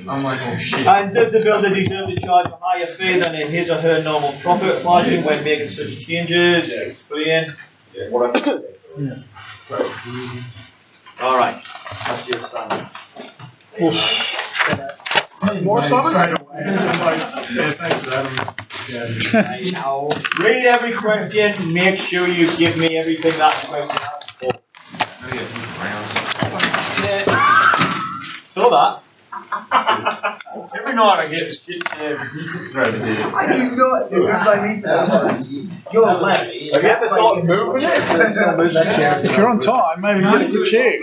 I'm like, oh shit. And does the builder deserve to charge a higher fee than his or her normal profit margin when making such changes? Explain. Whatever. All right. That's your standard. More Simon? Yeah, thanks for that. Read every question. Make sure you give me everything that question asks for. So that. Every night I get shit thrown in here. I do not. There's no need for that. You're left. Have you ever thought of moving it? If you're on time, maybe get a good chair.